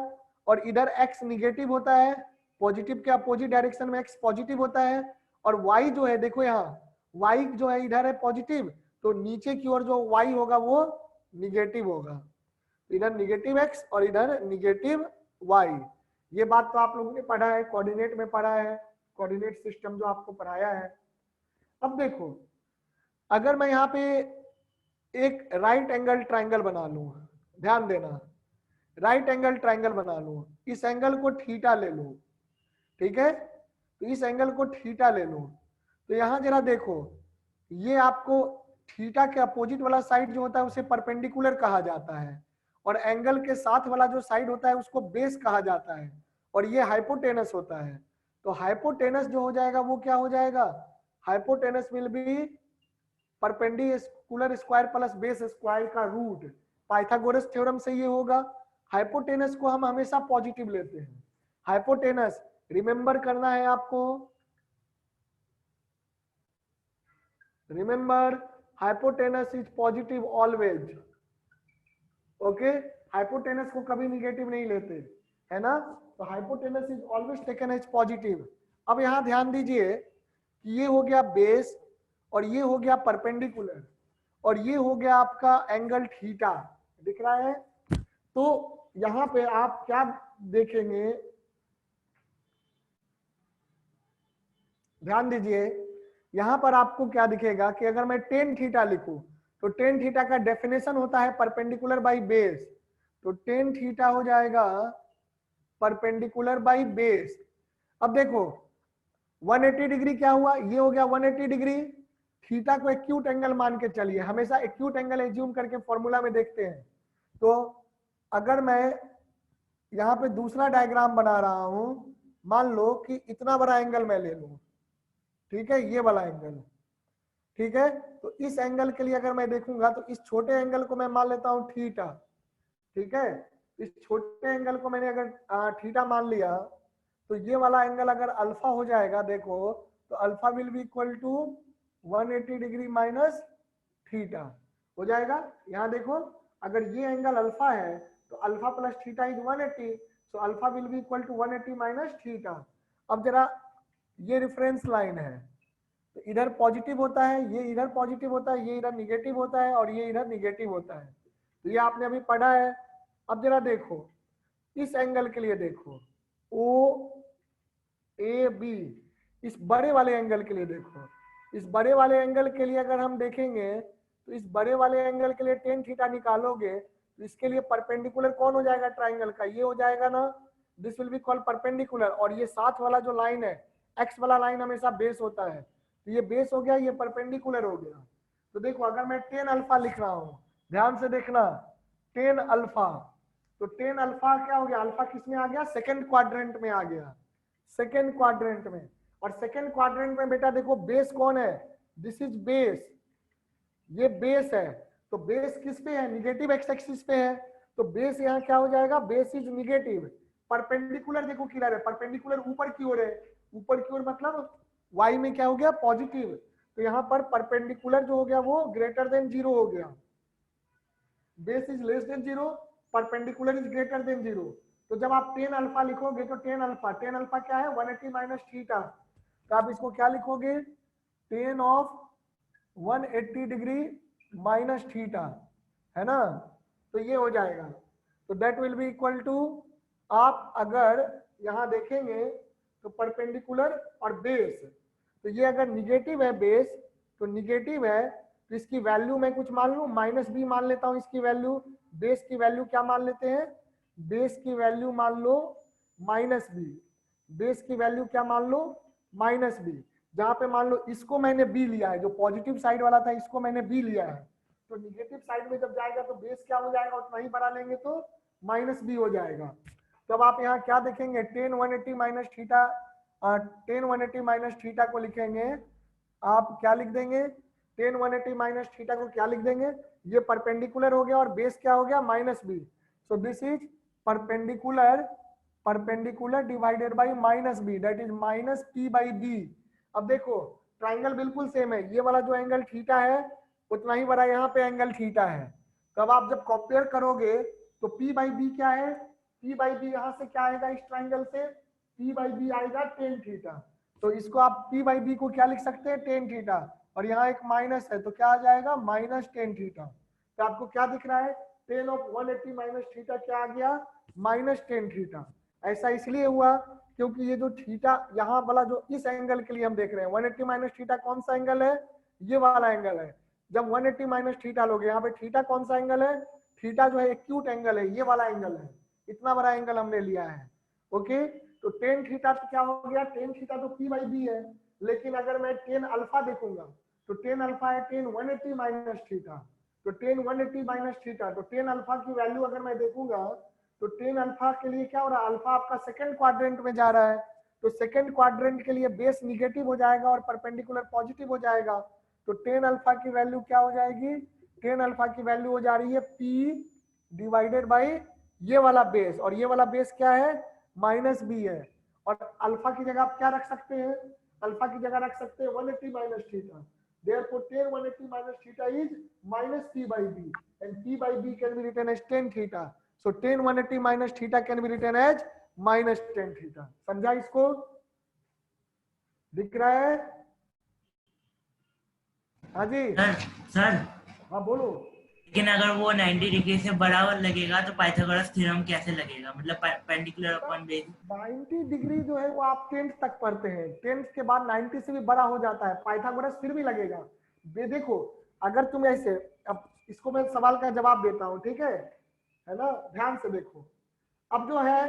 और इधर एक्स निगेटिव होता है, पॉजिटिव के अपोजिट डायरेक्शन में एक्स पॉजिटिव होता है। और वाई जो है देखो यहाँ, वाई जो है इधर है पॉजिटिव, तो नीचे की ओर जो वाई होगा वो निगेटिव होगा। इधर निगेटिव एक्स और इधर निगेटिव वाई। ये बात तो आप लोगों ने पढ़ा है, कोऑर्डिनेट में पढ़ा है, कोऑर्डिनेट सिस्टम जो आपको पढ़ाया है। अब देखो अगर मैं यहाँ पे एक राइट एंगल ट्राइंगल बना लूं, ध्यान देना, राइट एंगल ट्राइंगल बना लूं, इस एंगल को थीटा ले लूं, ठीक है। तो इस एंगल को थीटा ले लूं, तो यहां जरा देखो, ये आपको थीटा के अपोजिट वाला साइड जो होता है उसे परपेंडिकुलर कहा जाता है, और एंगल के साथ वाला जो साइड होता है उसको बेस कहा जाता है, और ये हाइपोटेनस होता है। तो हाइपोटेनस जो हो जाएगा वो क्या हो जाएगा, hypotenuse will be perpendicular square plus base square का रूट। पाइथागोरस थ्योरम से ये होगा। हाइपोटेनस को हम हमेशा पॉजिटिव लेते हैं। हाइपोटेनस रिमेंबर करना है आपको, remember hypotenuse is positive always, okay. Hypotenuse को कभी निगेटिव नहीं लेते, है ना, तो hypotenuse is always taken as positive. अब यहाँ ध्यान दीजिए कि ये हो गया बेस और ये हो गया परपेंडिकुलर और ये हो गया आपका एंगल थीटा, दिख रहा है। तो यहाँ पे आप क्या देखेंगे, ध्यान दीजिए, यहां पर आपको क्या दिखेगा कि अगर मैं टेन थीटा लिखूं तो टेन थीटा का डेफिनेशन होता है परपेंडिकुलर बाई बेस, तो टेन थीटा हो जाएगा परपेंडिकुलर बाई बेस। अब देखो 180 डिग्री क्या हुआ, ये हो गया 180 डिग्री। थीटा को एक्यूट एंगल मान के चलिए, हमेशा एक्यूट एंगल एज्यूम करके फॉर्मूला में देखते हैं। तो अगर मैं यहाँ पे दूसरा डायग्राम बना रहा हूं, मान लो कि इतना बड़ा एंगल मैं ले लूं, ठीक है, ये वाला एंगल, ठीक है। तो इस एंगल के लिए अगर मैं देखूंगा तो इस छोटे एंगल को मैं मान लेता हूं थीटा, ठीक है। इस छोटे एंगल को मैंने अगर थीटा मान लिया तो ये वाला एंगल अगर अल्फा हो जाएगा, देखो तो alpha will be equal to 180 degree minus theta हो जाएगा। यहाँ देखो अगर ये एंगल अल्फा है तो alpha plus theta is 180, so alpha will be equal to 180 minus theta. अब जरा ये रेफरेंस लाइन है, तो इधर पॉजिटिव होता है, ये इधर पॉजिटिव होता है, ये इधर निगेटिव होता है और ये इधर निगेटिव होता है, तो ये आपने अभी पढ़ा है। अब जरा देखो इस एंगल के लिए, देखो ओ ए बी, इस बड़े वाले एंगल के लिए देखो, इस बड़े वाले एंगल के लिए अगर हम देखेंगे तो इस बड़े वाले एंगल के लिए टेन थीटा निकालोगे तो इसके लिए परपेंडिकुलर कौन हो जाएगा ट्राइंगल का, ये हो जाएगा ना, this will be called perpendicular. और ये साथ वाला जो लाइन है, एक्स वाला लाइन हमेशा बेस होता है, तो ये बेस हो गया, ये परपेंडिकुलर हो गया। तो देखो अगर मैं टेन अल्फा लिख रहा हूं, ध्यान से देखना, टेन अल्फा, तो टेन अल्फा क्या हो गया, अल्फा किस में आ गया, सेकेंड क्वाड्रेंट में आ गया, सेकेंड क्वाड्रेंट में। और सेकेंड क्वाड्रेंट में बेटा देखो बेस कौन है, दिस इज बेस, ये बेस है। तो बेस किस पे है, निगेटिव एक्स एक्सिस पे है, तो बेस यहाँ क्या हो जाएगा, बेस इज निगेटिव। परपेंडिकुलर देखो किधर है, परपेंडिकुलर ऊपर की ओर है, ऊपर की ओर मतलब y में क्या हो गया, पॉजिटिव, तो यहाँ पर परपेंडिकुलर जो हो गया वो ग्रेटर देन जीरो हो गया, base is less than zero, perpendicular is greater than zero. तो जब आप टेन अल्फा लिखोगे तो टेन अल्फा क्या है, 180 माइनस थीटा, तो आप इसको क्या लिखोगे, tan of 180 degree minus theta, है ना, तो ये हो जाएगा। तो that will be equal to, आप अगर यहाँ देखेंगे तो परपेंडिकुलर और बेस, तो ये अगर निगेटिव है बेस, तो निगेटिव है तो इसकी वैल्यू मैं कुछ मान लूं, माइनस बी मान लेता हूं इसकी वैल्यू। बेस की वैल्यू क्या मान लेते हैं, बेस की वैल्यू मान लो माइनस बी, बेस की वैल्यू क्या मान लो, माइनस बी। जहां पे मान लो इसको मैंने बी लिया है, जो पॉजिटिव साइड वाला था इसको मैंने बी लिया है, तो निगेटिव साइड में जब जाएगा तो बेस क्या हो जाएगा, उतना ही बड़ा लेंगे तो माइनस बी हो जाएगा। तब आप यहाँ क्या देखेंगे, ten 180 minus theta, ten 180 minus theta को लिखेंगे, आप क्या लिख देंगे, टेन 180 माइनस थीटा को क्या लिख देंगे, ये परपेंडिकुलर हो गया और बेस क्या हो गया, minus B, so this is perpendicular, perpendicular divided by minus B, that is minus P by B. अब देखो ट्राइंगल बिल्कुल सेम है, ये वाला जो एंगल थीटा है उतना ही बड़ा यहाँ पे एंगल थीटा है, तब आप जब कंपेयर करोगे तो पी बाई बी क्या है, पी बाई बी यहाँ से क्या आएगा, इस ट्राइंगल से पी बाई बी आएगा टेन थीटा, तो इसको आप पी बाई बी को क्या लिख सकते हैं, टेन थीटा, और यहाँ एक माइनस है तो क्या आ जाएगा, माइनस टेन थीटा। तो आपको क्या दिख रहा है, टेन ऑफ 180 माइनस थीटा क्या आ गया, माइनस टेन थीटा। ऐसा इसलिए हुआ क्योंकि ये जो थीटा यहाँ वाला जो इस एंगल के लिए हम देख रहे हैं, 180 माइनस थीटा कौन सा एंगल है, ये वाला एंगल है। जब 180 माइनस थीटा लोगे, यहाँ पे थीटा कौन सा एंगल है, थीटा जो है एक्यूट एंगल है, ये वाला एंगल है, इतना बड़ा एंगल हमने लिया है, ओके। तो टेन थीटा तो क्या हो गया, टेन थीटा तो पी बाई बी है, लेकिन अगर मैं टेन अल्फा देखूंगा तो टेन अल्फा है टेन 180 माइनस थीटा, तो टेन 180 माइनस थीटा, तो टेन अल्फा की वैल्यू अगर मैं देखूंगा तो टेन अल्फा के लिए क्या हो रहा है, अल्फा आपका सेकंड क्वाड्रेंट में जा रहा है, तो सेकंड क्वाड्रेंट के लिए बेस निगेटिव हो जाएगा और परपेंडिकुलर पॉजिटिव हो जाएगा, तो टेन अल्फा की वैल्यू क्या हो जाएगी, टेन अल्फा की वैल्यू हो जा रही है पी डिवाइडेड बाई ये वाला बेस, और ये वाला बेस क्या है, माइनस बी है, और अल्फा की जगह आप क्या रख सकते हैं, अल्फा की जगह रख सकते हैं 180 minus theta, therefore tan 180 minus theta is minus p by b, and p by b can be written as tan theta, so tan 180 minus theta can be written as minus tan theta. समझा इसको? दिख रहा है? हाँ जी। Sir हाँ बोलो। लेकिन अगर वो 90 डिग्री से बराबर लगेगा तो पाइथागोरस थ्योरम कैसे लगेगा, मतलब परपेंडिकुलर अपॉन बेस? 90 डिग्री जो है वो आप 10th तक पढ़ते हैं, 10th के बाद 90 से भी बड़ा हो जाता है, पाइथागोरस फिर भी लगेगा। देखो अगर तुम ऐसे, अब इसको मैं सवाल का जवाब देता हूँ, ठीक है ना? ध्यान से देखो। अब जो है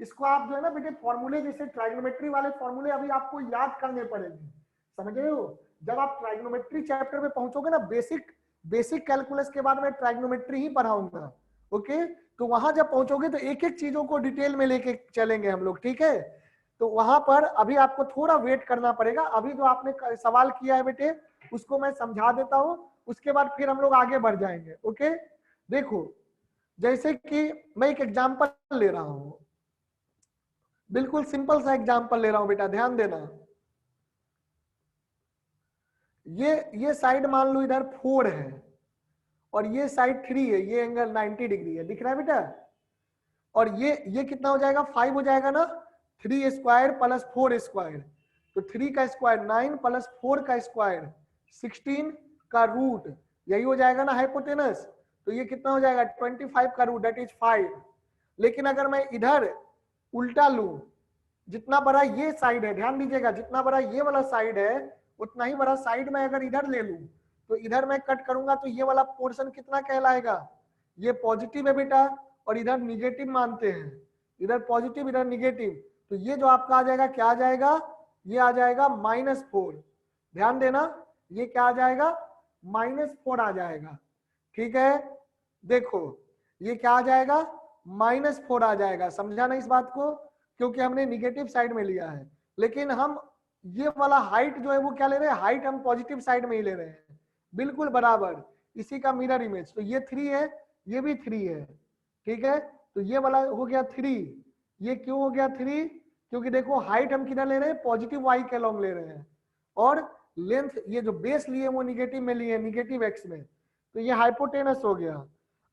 इसको आप जो है ना बेटे फॉर्मूले, जैसे ट्राइगोनोमेट्री वाले फॉर्मूले अभी आपको याद करने पड़ेंगे, समझ रहे हो? जब आप ट्राइगोनोमेट्री चैप्टर में पहुंचोगे ना, बेसिक कैलकुलस के बाद मैं ट्राइगोनोमेट्री ही पढ़ाऊंगा, ओके? तो वहां जब पहुंचोगे तो एक एक चीजों को डिटेल में लेके चलेंगे हम लोग, ठीक है? तो वहां पर अभी आपको थोड़ा वेट करना पड़ेगा। अभी जो आपने सवाल किया है बेटे उसको मैं समझा देता हूं, उसके बाद फिर हम लोग आगे बढ़ जाएंगे, ओके? देखो जैसे कि मैं एक एग्जांपल ले रहा हूं, बिल्कुल सिंपल सा एग्जांपल ले रहा हूं बेटा, ध्यान देना। ये साइड मान लो इधर 4 है और ये साइड 3 है, ये एंगल 90 डिग्री है, दिख रहा है बेटा? और ये कितना हो जाएगा? 5 हो जाएगा ना? 3 स्क्वायर प्लस 4 स्क्वायर, तो 3 का स्क्वायर 9 प्लस 4 का स्क्वायर 16 का रूट, यही हो जाएगा ना हाइपोटेनस? तो ये कितना हो जाएगा? 25 का रूट, दैट इज 5। लेकिन अगर मैं इधर उल्टा लूं, जितना बड़ा ये साइड है, ध्यान दीजिएगा, जितना बड़ा ये वाला साइड है उतना ही बड़ा साइड में अगर इधर ले लूं, तो इधर मैं कट करूंगा तो ये वाला पोर्शन कितना कहलाएगा? ये पॉजिटिव है बेटा, और इधर निगेटिव मानते हैं, इधर पॉजिटिव इधर निगेटिव, तो ये जो आपका आ जाएगा क्या आ जाएगा? ये आ जाएगा -4। ध्यान देना, ये क्या आ जाएगा? -4 आ जाएगा, ठीक है? देखो ये क्या आ जाएगा? -4 आ जाएगा। समझा ना इस बात को? क्योंकि हमने निगेटिव साइड में लिया है, लेकिन हम ये वाला हाइट जो है वो क्या ले रहे हैं? हाइट हम पॉजिटिव साइड में ही ले रहे हैं, बिल्कुल बराबर, इसी का मिरर इमेज। तो ये 3 है, ये भी 3 है, ठीक है? तो ये वाला हो गया 3। ये क्यों हो गया 3? क्योंकि देखो हाइट हम किधर ले रहे हैं? पॉजिटिव वाई के लॉन्ग ले रहे हैं, और लेंथ ये जो बेस लिए वो निगेटिव में लिए, निगेटिव एक्स में, तो ये हाइपोटेनस हो गया।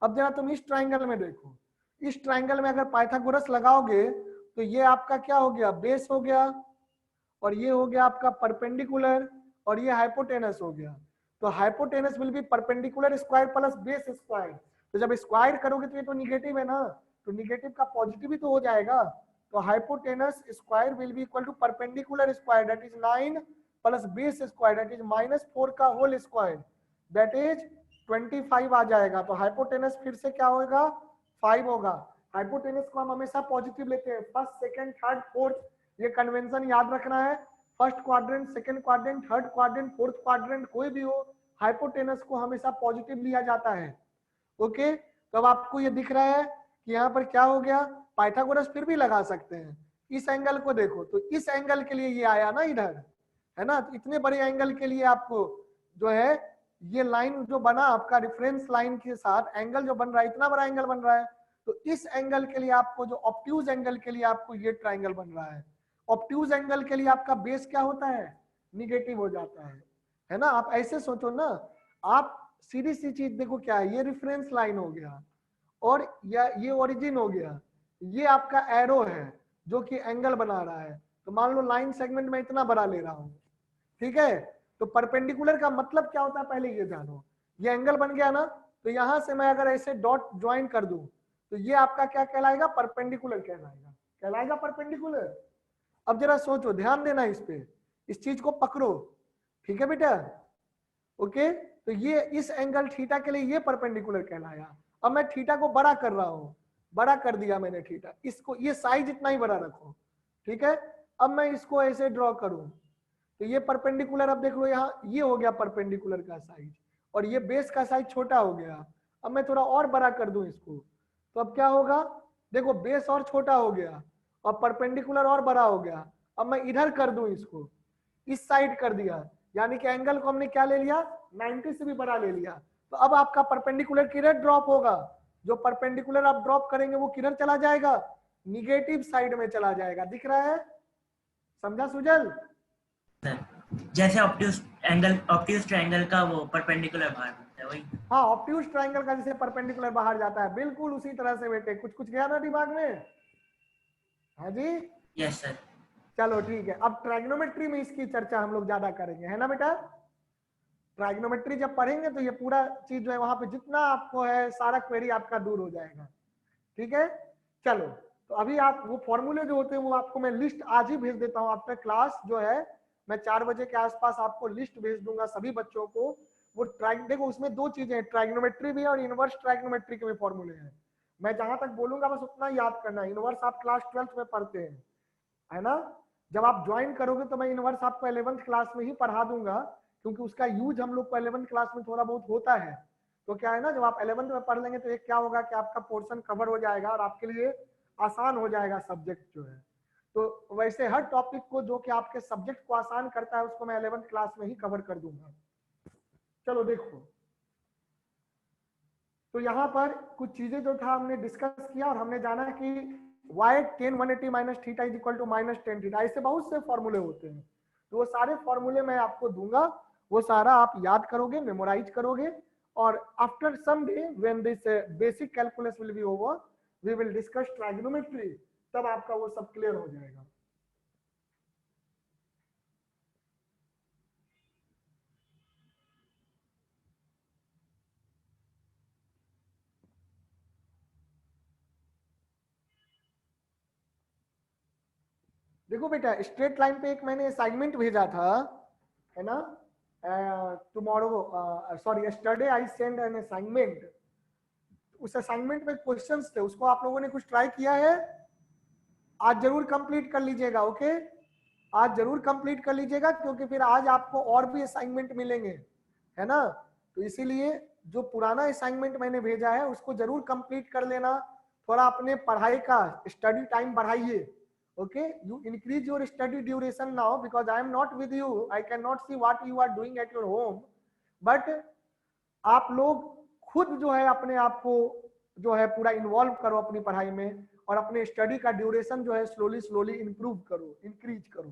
अब जरा तुम इस ट्राइंगल में देखो, इस ट्राइंगल में अगर पाइथागोरस लगाओगे तो ये आपका क्या हो गया? बेस हो गया, और ये हो गया आपका परपेंडिकुलर, और ये हाइपोटेनस हो गया। तो hypotenuse will be perpendicular square plus base square. तो जब स्क्वायर करोगे तो ये तो निगेटिव है ना, तो निगेटिव का पॉजिटिव ही तो हो जाएगा। तो hypotenuse square will be equal to perpendicular square, that is 9 plus base square, that is -4 का होल स्क्वायर, दैट इज 25 आ जाएगा। तो हाइपोटेनस फिर से क्या होगा? 5 होगा। हाइपोटेनस को हम हमेशा पॉजिटिव लेते हैं, फर्स्ट, सेकंड, थर्ड, फोर्थ, ये कन्वेंशन याद रखना है। First quadrant, second quadrant, third quadrant, fourth quadrant, कोई भी हो, हाइपोटेनस को हमेशा पॉजिटिव लिया जाता है, ओके? तो अब आपको ये दिख रहा है कि यहाँ पर क्या हो गया? पाइथागोरस फिर भी लगा सकते हैं। इस एंगल को देखो, तो इस एंगल के लिए ये आया ना इधर, है ना? तो इतने बड़े एंगल के लिए आपको जो है ये लाइन जो बना आपका रेफरेंस लाइन के साथ, एंगल जो बन रहा है, इतना बड़ा एंगल बन रहा है, तो इस एंगल के लिए आपको जो ऑब्ट्यूज एंगल के लिए आपको ये ट्राइंगल बन रहा है। ऑब्ट्यूज एंगल के लिए आपका बेस क्या होता है? निगेटिव हो जाता है ना? आप ऐसे सोचो ना, आप सीधी सी चीज देखो, क्या है? ये रेफरेंस लाइन हो गया, और ये ओरिजिन हो गया, ये आपका एरो है जो कि एंगल बना रहा है। तो मान लो लाइन सेगमेंट में इतना बड़ा ले रहा हूं, ठीक है? तो परपेंडिकुलर का मतलब क्या होता है पहले ये जानो। ये एंगल बन गया ना, तो यहां से मैं अगर ऐसे डॉट ज्वाइन कर दूं तो ये आपका क्या कहलाएगा? परपेंडिकुलर कहलाएगा परपेंडिकुलर। अब जरा सोचो, ध्यान देना इस पे, इस चीज को पकड़ो, ठीक है बेटा? ओके, तो ये इस एंगल थीटा के लिए ये परपेंडिकुलर कहलाया। अब मैं थीटा को बड़ा कर रहा हूं, बड़ा कर दिया मैंने थीटा, इसको ये साइज इतना ही बड़ा रखो, ठीक है? अब मैं इसको ऐसे ड्रॉ करूं तो ये परपेंडिकुलर, अब देख लो यहाँ ये हो गया परपेंडिकुलर का साइज, और ये बेस का साइज छोटा हो गया। अब मैं थोड़ा और बड़ा कर दूं इसको, तो अब क्या होगा? देखो बेस और छोटा हो गया और परपेंडिकुलर और बड़ा हो गया। अब मैं इधर कर दूं इसको, इस साइड कर दिया, यानी कि एंगल को हमने क्या ले लिया? 90 से भी बड़ा ले लिया। तो अब आपका परपेंडिकुलर किधर ड्रॉप होगा? जो परपेंडिकुलर आप ड्रॉप करेंगे वो किधर चला जाएगा? निगेटिव साइड में चला जाएगा। दिख रहा है? समझा सुजल? जैसे ऑब्ट्यूज ट्रायंगल का वो परपेंडिकुलर बाहर होता है, वही। हाँ, ऑब्ट्यूज ट्रायंगल का जैसे परपेंडिकुलर बाहर जाता है, बिल्कुल उसी तरह से बेटे। कुछ गया ना दिमाग में? हाँ जी, यस सर। चलो ठीक है। अब ट्राइग्नोमेट्री में इसकी चर्चा हम लोग ज्यादा करेंगे, है ना बेटा। ट्राइग्नोमेट्री जब पढ़ेंगे तो ये पूरा चीज जो है वहां पे जितना आपको है सारा क्वेरी आपका दूर हो जाएगा, ठीक है। चलो, तो अभी आप वो फॉर्मूले जो होते हैं वो आपको मैं लिस्ट आज ही भेज देता हूँ आफ्टर क्लास जो है, मैं 4 बजे के आसपास आपको लिस्ट भेज दूंगा सभी बच्चों को। वो देखो उसमें दो चीजें हैं, ट्राइग्नोमेट्री भी और इनवर्स ट्राइग्नोमेट्री के भी फॉर्मूले हैं। मैं जहां तक बोलूंगा बस उतना याद करना है। इनवर्स आप क्लास 12th में पढ़ते हैं, है ना। जब आप ज्वाइन करोगे तो मैं इनवर्स आपको 11th क्लास में ही पढ़ा दूंगा, क्योंकि उसका यूज हम लोग को 11th क्लास में थोड़ा बहुत होता है। तो क्या है ना, जब आप 11th में पढ़ लेंगे तो एक क्या होगा कि आपका पोर्शन कवर हो जाएगा और आपके लिए आसान हो जाएगा सब्जेक्ट जो है। तो वैसे हर टॉपिक को जो कि आपके सब्जेक्ट को आसान करता है उसको मैं 11th क्लास में ही कवर कर दूंगा। चलो देखो, तो यहाँ पर कुछ चीजें जो था हमने डिस्कस किया और हमने जाना कि y tan 180 minus theta is equal to minus tan theta. ऐसे बहुत से फॉर्मूले होते हैं, तो वो सारे फॉर्मूले मैं आपको दूंगा, वो सारा आप याद करोगे, मेमोराइज करोगे, और after some day when this basic calculus will be over we will discuss trigonometry, तब आपका वो सब क्लियर हो जाएगा। देखो बेटा, स्ट्रेट लाइन पे एक मैंने असाइनमेंट भेजा था, है ना। Tomorrow sorry yesterday I send an assignment. उस असाइनमेंट में क्वेश्चंस थे, उसको आप लोगों ने कुछ ट्राई किया है? आज जरूर कंप्लीट कर लीजिएगा, ओके। आज जरूर कंप्लीट कर लीजिएगा, क्योंकि फिर आज आपको और भी असाइनमेंट मिलेंगे, है ना। तो इसीलिए जो पुराना असाइनमेंट मैंने भेजा है उसको जरूर कंप्लीट कर लेना। थोड़ा अपने पढ़ाई का स्टडी टाइम बढ़ाइए, okay, you increase your study duration now because I am not with you, I cannot see what you are doing at your home, but आप लोग खुद जो है अपने आप को जो है पूरा इन्वॉल्व करो अपनी पढ़ाई में, और अपने स्टडी का ड्यूरेशन जो है स्लोली स्लोली इंप्रूव करो, इंक्रीज करो,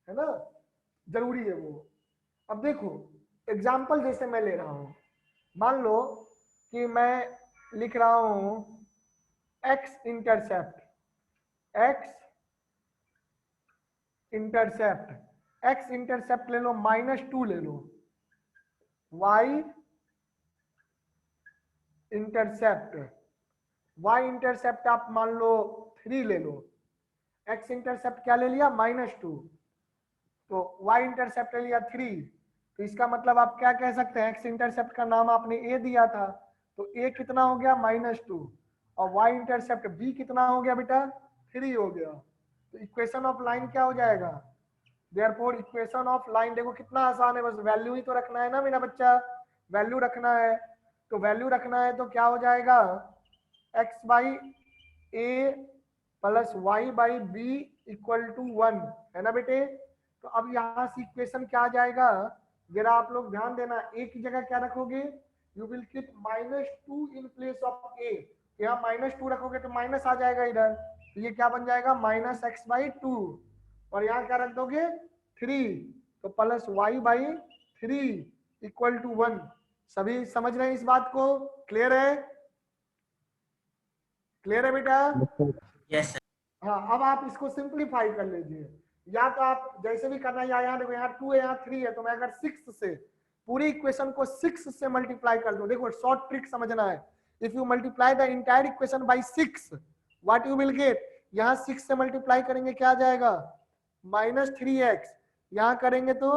है ना, जरूरी है वो। अब देखो एग्जाम्पल जैसे मैं ले रहा हूं, मान लो कि मैं लिख रहा हूं x इंटरसेप्ट, x इंटरसेप्ट ले लो -2 ले लो, y इंटरसेप्ट आप मान लो 3 ले लो, x इंटरसेप्ट क्या ले लिया -2, तो y इंटरसेप्ट ले लिया 3। तो इसका मतलब आप क्या कह सकते हैं, x इंटरसेप्ट का नाम आपने a दिया था, तो a कितना हो गया -2, और y इंटरसेप्ट b कितना हो गया बेटा 3 हो गया। तो इक्वेशन ऑफ लाइन क्या हो जाएगा, देयरफॉर इक्वेशन ऑफ लाइन, देखो कितना आसान है, बस वैल्यू ही तो रखना है ना मेरा बच्चा, वैल्यू रखना है। तो वैल्यू रखना है तो क्या हो जाएगा, x by a plus y by b equal to 1, है ना बेटे। तो अब यहाँ से इक्वेशन क्या आ जाएगा, जरा आप लोग ध्यान देना, a की जगह क्या रखोगे, you will keep -2 in place of a। यहाँ -2 रखोगे तो माइनस आ जाएगा इधर, तो ये क्या बन जाएगा -x/2, और यहाँ क्या रख दोगे 3, तो प्लस y/3 इक्वल टू 1। सभी समझ रहे हैं इस बात को, क्लियर है, क्लियर है बेटा। Yes sir. हाँ, अब आप इसको सिंप्लीफाई कर लीजिए, या तो आप जैसे भी करना है, यहाँ देखो यहाँ 2 है यहाँ 3 है, तो मैं अगर 6 से पूरी इक्वेशन को 6 से मल्टीप्लाई कर दूं, देखो शॉर्ट ट्रिक समझना है, if you multiply the entire equation by 6 what you will gate, यहाँ 6 से मल्टीप्लाई करेंगे क्या आ जाएगा -3x, यहाँ करेंगे तो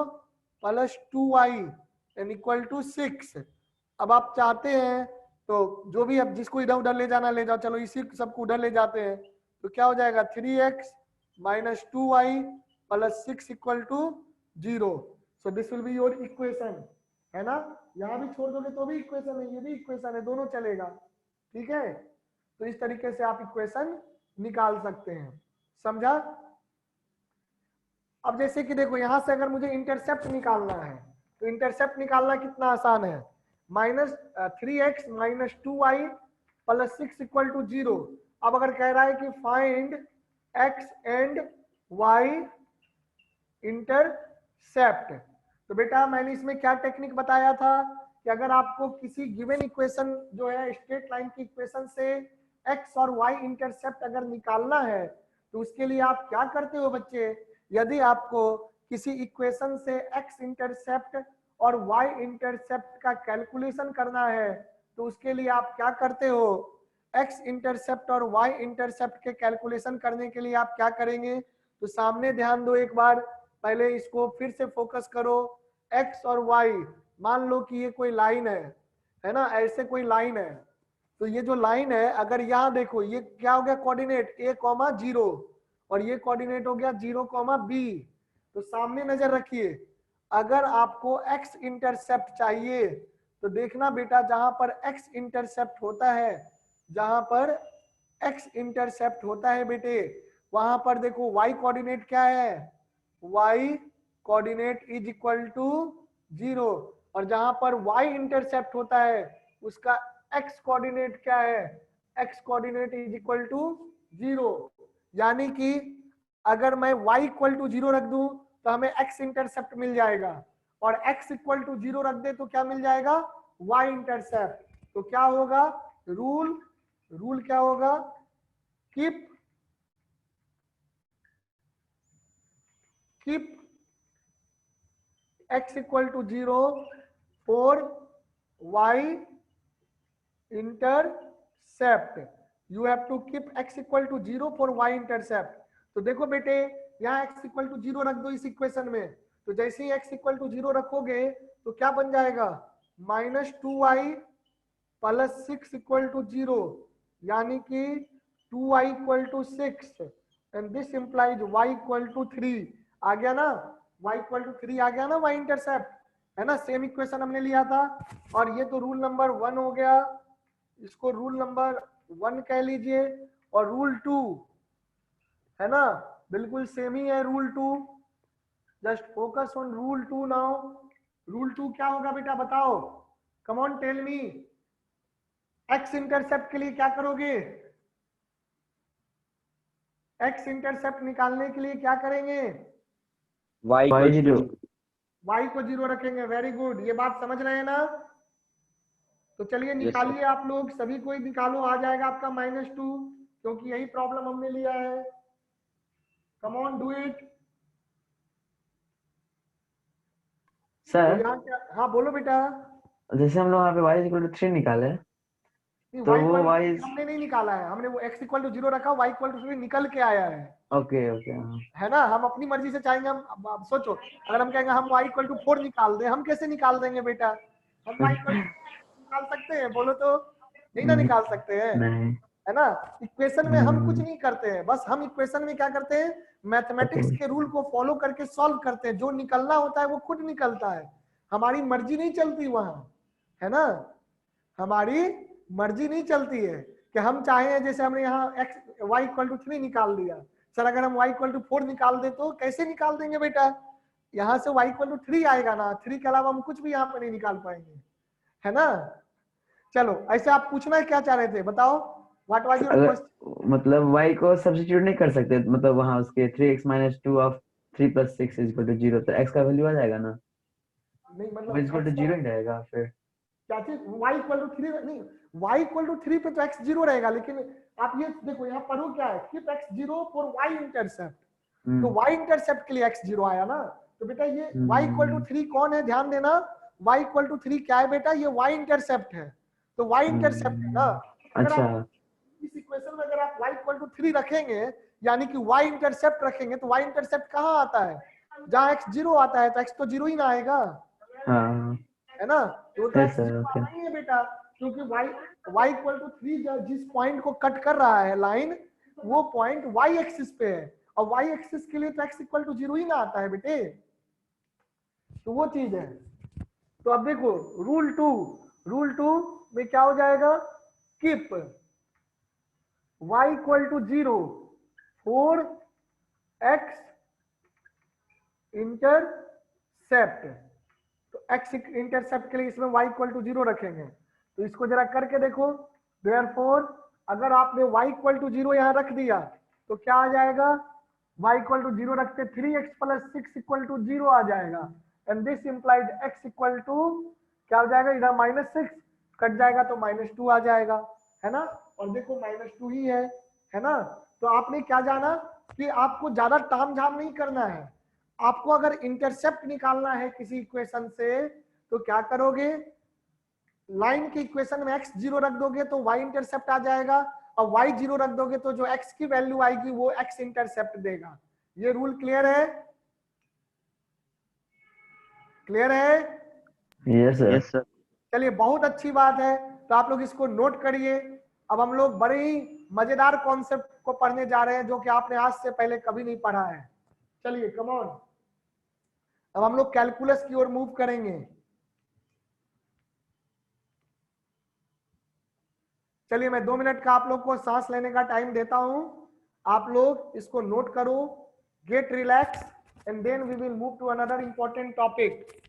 +2y एंड इक्वल टू 6। अब आप चाहते हैं तो जो भी अब जिसको इधर उधर ले जाना ले जाओ, चलो इसी सबको उधर ले जाते हैं, तो क्या हो जाएगा 3x - 2y + 6 equal to 0। So this will be your equation, है ना। यहाँ भी छोड़ दोगे तो भी इक्वेशन है, ये भी इक्वेशन है, दोनों चलेगा, ठीक है। तो इस तरीके से आप इक्वेशन निकाल सकते हैं, समझा। अब जैसे कि देखो यहाँ से अगर मुझे इंटरसेप्ट निकालना है, तो इंटरसेप्ट निकालना कितना आसान है, -3x - 2y + 6 इक्वल टू 0। अब अगर कह रहा है कि find x and y intercept, तो बेटा मैंने इसमें क्या टेक्निक बताया था कि अगर आपको किसी गिवन इक्वेशन जो है स्ट्रेट लाइन की इक्वेशन से x और y इंटरसेप्ट अगर निकालना है, तो उसके लिए आप क्या करते हो बच्चे, यदि आपको किसी इक्वेशन से x इंटरसेप्ट और y इंटरसेप्ट का कैलकुलेशन करना है तो उसके लिए आप क्या करते हो, x इंटरसेप्ट और y इंटरसेप्ट के कैलकुलेशन करने के लिए आप क्या करेंगे, तो सामने ध्यान दो एक बार, पहले इसको फिर से फोकस करो, x और y, मान लो कि ये कोई लाइन है ना, ऐसे कोई लाइन है, तो ये जो लाइन है अगर यहाँ देखो ये क्या हो गया कोऑर्डिनेट a,0 और ये कोऑर्डिनेट हो गया 0,b, तो सामने नजर रखिए, अगर आपको x इंटरसेप्ट चाहिए तो देखना बेटा जहां पर x इंटरसेप्ट होता है, जहां पर x इंटरसेप्ट होता है बेटे, वहां पर देखो y कोऑर्डिनेट क्या है, y coordinate is equal to 0, और जहां पर y इंटरसेप्ट होता है उसका x कोऑर्डिनेट क्या है, x coordinate is equal to 0, यानी कि अगर मैं y इक्वल टू 0 रख दूं तो हमें x इंटरसेप्ट मिल जाएगा, और x इक्वल टू 0 रख दे तो क्या मिल जाएगा, y इंटरसेप्ट। तो क्या होगा, रूल क्या होगा, keep x equal to 0 for y intercept, you have to keep x equal to 0 for y intercept. तो देखो बेटे यहाँ x इक्वल टू 0 रख दो इस इक्वेशन में, तो जैसे ही x इक्वल टू 0 रखोगे तो क्या बन जाएगा, -2y प्लस 6 इक्वल टू 0, यानी कि 2y equal to 6 and this implies y equal to 3, आ गया ना, y इक्वल टू 3 आ गया ना y इंटरसेप्ट, है ना, सेम इक्वेशन हमने लिया था। और ये तो रूल नंबर 1 हो गया, इसको रूल नंबर 1 कह लीजिए, और रूल 2 है ना, बिल्कुल सेम ही है rule 2, just focus on rule 2 now. Rule 2 क्या होगा बेटा बताओ, come on tell me, x intercept के लिए क्या करोगे, x इंटरसेप्ट निकालने के लिए क्या करेंगे, y y equals to 0, y को 0 रखेंगे, वेरी गुड, ये बात समझ रहे हैं ना, तो चलिए निकालिए आप लोग, सभी कोई निकालो, आ जाएगा आपका -2, क्योंकि यही प्रॉब्लम हमने लिया है, कम ऑन डू इट। सर यहाँ क्या, हाँ बोलो बेटा, जैसे हम लोग यहाँ पे y इक्वल टू 3 निकाले, नहीं तो y वो इक्वल y, हमने नहीं निकाला है, हमने वो x इक्वल टू 0 रखा, y इक्वल टू 3 निकल के आया ओके ओके, है ना, हम अपनी मर्जी से चाहेंगे, हम अब सोचो अगर हम कहेंगे हम y इक्वल टू 4 निकाल दें, हम कैसे निकाल देंगे बेटा, हम y इक्वल टू निकाल सकते हैं, बोलो तो, नहीं ना निकाल सकते हैं, नहीं, है ना, इक्वेशन में हम कुछ नहीं करते हैं, बस हम इक्वेशन में क्या करते हैं, मैथमेटिक्स के रूल को फॉलो करके सॉल्व करते हैं, जो निकलना होता है वो खुद निकलता है, हमारी मर्जी नहीं चलती वहां, है ना, हमारी मर्जी नहीं चलती है कि हम चाहे, जैसे हमने यहाँ x y इक्वल टू 3 निकाल दिया, सर अगर हम y इक्वल टू 4 निकाल दे तो कैसे निकाल देंगे बेटा, यहाँ से y इक्वल टू 3 आएगा ना, 3 के अलावा हम कुछ भी यहाँ पर नहीं निकाल पाएंगे, है ना। चलो ऐसे आप पूछना क्या चाह रहे थे बताओ, व्हाट वाज योर अगर क्वेश्चन। मतलब y को सब्स्टिट्यूट नहीं कर सकते, मतलब वहां उसके 3x - 2 ऑफ 3 + 6 = 0, तो x का वैल्यू आ जाएगा ना, नहीं वो मतलब इक्वल टू x 0 ही रहेगा फिर। क्या चीज, y इक्वल टू 3 नहीं, y इक्वल टू 3 पे तो x 0 रहेगा, लेकिन आप ये देखो यहाँ पढ़ो क्या है, keep x 0 for y intercept, तो y इंटरसेप्ट के लिए x 0 आया ना, तो बेटा ये y इक्वल टू 3 कौन है, ध्यान देना, y इक्वल टू 3 क्या है बेटा, ये y इंटरसेप्ट है, तो y इंटरसेप्ट है ना, अगर अच्छा, आप इस इक्वेशन में अगर आप y इक्वल टू 3 रखेंगे, यानी कि y इंटरसेप्ट रखेंगे, तो y इंटरसेप्ट कहाँ आता है, जहाँ x 0 आता है, तो x तो 0 ही ना आएगा, हाँ है ना, तो यस x सर, 0 ओके, आना ही है बेटा, क्योंकि y इक्वल टू 3 जिस पॉइंट को कट कर रहा है लाइन, वो पॉइंट y एक्सिस पे है, और y एक्सिस के लिए तो x इक्वल टू 0 ही ना आता है बेटे, तो वो चीज है। तो अब देखो रूल 2 में क्या हो जाएगा, keep y equal to 0 for x intercept, तो x इंटरसेप्ट के लिए इसमें y इक्वल टू 0 रखेंगे, तो इसको जरा करके देखो, देयरफॉर अगर आपने y इक्वल टू 0 यहाँ रख दिया तो क्या आ जाएगा, y इक्वल टू 0 रखते 3x + 6 इक्वल टू 0 आ जाएगा, and this implies x equal to क्या हो जाएगा, इधर -6 कट जाएगा तो -2 आ जाएगा, है ना, और देखो -2 ही है ना, तो आपने क्या जाना, कि आपको ज्यादा ताम झाम नहीं करना है। आपको अगर इंटरसेप्ट निकालना है किसी इक्वेशन से तो क्या करोगे, लाइन के इक्वेशन में x जीरो रख दोगे तो y इंटरसेप्ट आ जाएगा, और y जीरो रख दोगे तो जो x की वैल्यू आएगी वो x इंटरसेप्ट देगा। ये रूल क्लियर है? क्लियर है? Yes sir. Yes sir. चलिए बहुत अच्छी बात है, तो आप लोग इसको नोट करिए। अब हम लोग बड़े ही मजेदार कॉन्सेप्ट को पढ़ने जा रहे हैं जो कि आपने आज से पहले कभी नहीं पढ़ा है। चलिए कम ऑन, अब हम लोग कैलकुलस की ओर मूव करेंगे। चलिए मैं 2 मिनट का आप लोग को सांस लेने का टाइम देता हूं, आप लोग इसको नोट करो, get relax and then we will move to another important topic.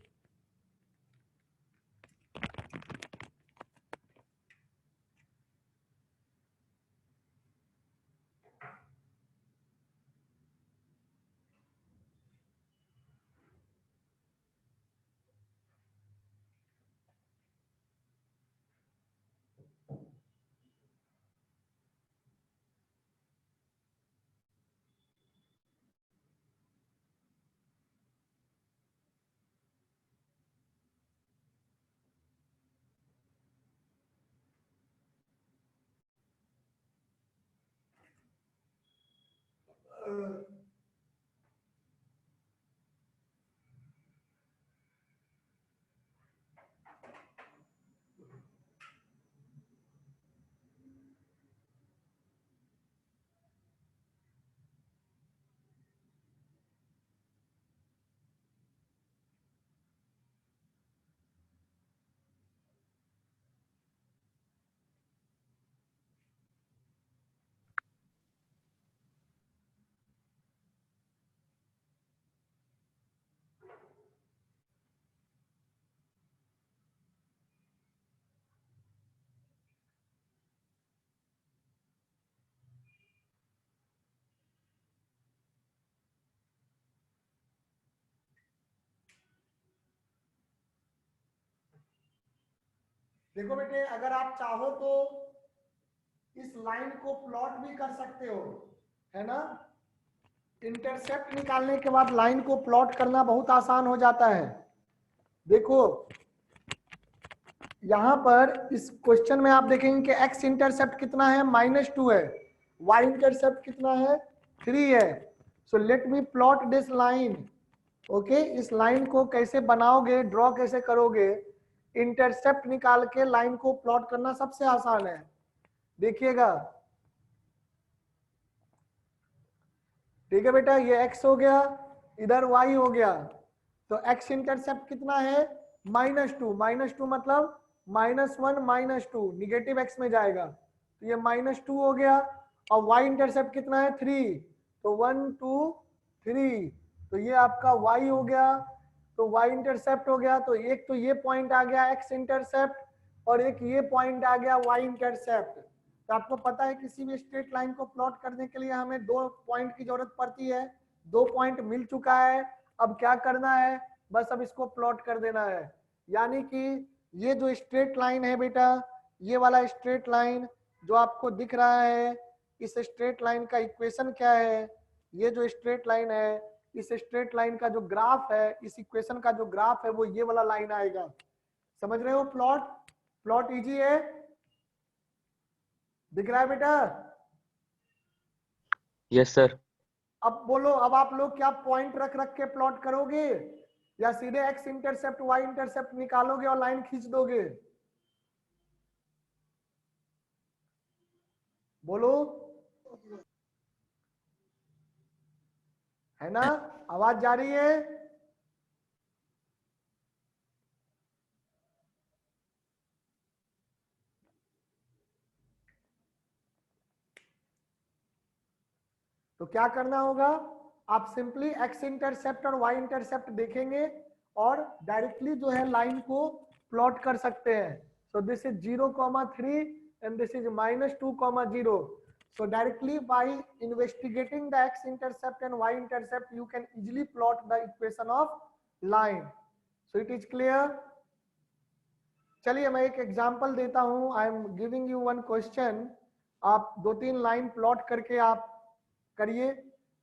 देखो बेटे, अगर आप चाहो तो इस लाइन को प्लॉट भी कर सकते हो, है ना। इंटरसेप्ट निकालने के बाद लाइन को प्लॉट करना बहुत आसान हो जाता है। देखो यहां पर इस क्वेश्चन में आप देखेंगे कि x इंटरसेप्ट कितना है, -2 है, y इंटरसेप्ट कितना है, 3 है। So let me plot this line. Okay, इस लाइन को कैसे बनाओगे, ड्रॉ कैसे करोगे, इंटरसेप्ट निकाल के लाइन को प्लॉट करना सबसे आसान है। देखिएगा, ठीक है बेटा, ये x हो गया, इधर y हो गया, तो x इंटरसेप्ट कितना है, -2, -2 मतलब -1 -2, निगेटिव x में जाएगा, तो ये -2 हो गया। और y इंटरसेप्ट कितना है, 3, तो 1 2 3, तो ये आपका y हो गया, तो y इंटरसेप्ट हो गया। तो एक तो ये पॉइंट आ गया x इंटरसेप्ट, और एक ये पॉइंट आ गया y इंटरसेप्ट। तो आपको पता है किसी भी स्ट्रेट लाइन को प्लॉट करने के लिए हमें 2 पॉइंट की जरूरत पड़ती है। 2 पॉइंट मिल चुका है, अब क्या करना है, बस अब इसको प्लॉट कर देना है। यानी कि ये जो स्ट्रेट लाइन है बेटा, ये वाला स्ट्रेट लाइन जो आपको दिख रहा है, इस स्ट्रेट लाइन का इक्वेशन क्या है, ये जो स्ट्रेट लाइन है, इस स्ट्रेट लाइन का जो ग्राफ है, इस इक्वेशन का जो ग्राफ है वो ये वाला लाइन आएगा। समझ रहे हो, प्लॉट इजी है, दिख रहा है बेटा? Yes sir. अब बोलो, अब आप लोग क्या पॉइंट रख रख के प्लॉट करोगे, या सीधे x इंटरसेप्ट y इंटरसेप्ट निकालोगे और लाइन खींच दोगे? बोलो, है ना, आवाज जा रही है? तो क्या करना होगा, आप सिंपली x इंटरसेप्ट और y इंटरसेप्ट देखेंगे और डायरेक्टली जो है लाइन को प्लॉट कर सकते हैं। सो this is 0,3 and this is -2,0. So directly by investigating the x intercept and y intercept you can easily plot the equation of line. So it is clear? चलिए मैं एक एग्जांपल देता हूं, आई am giving you one question, आप 2-3 line plot करके आप करिए।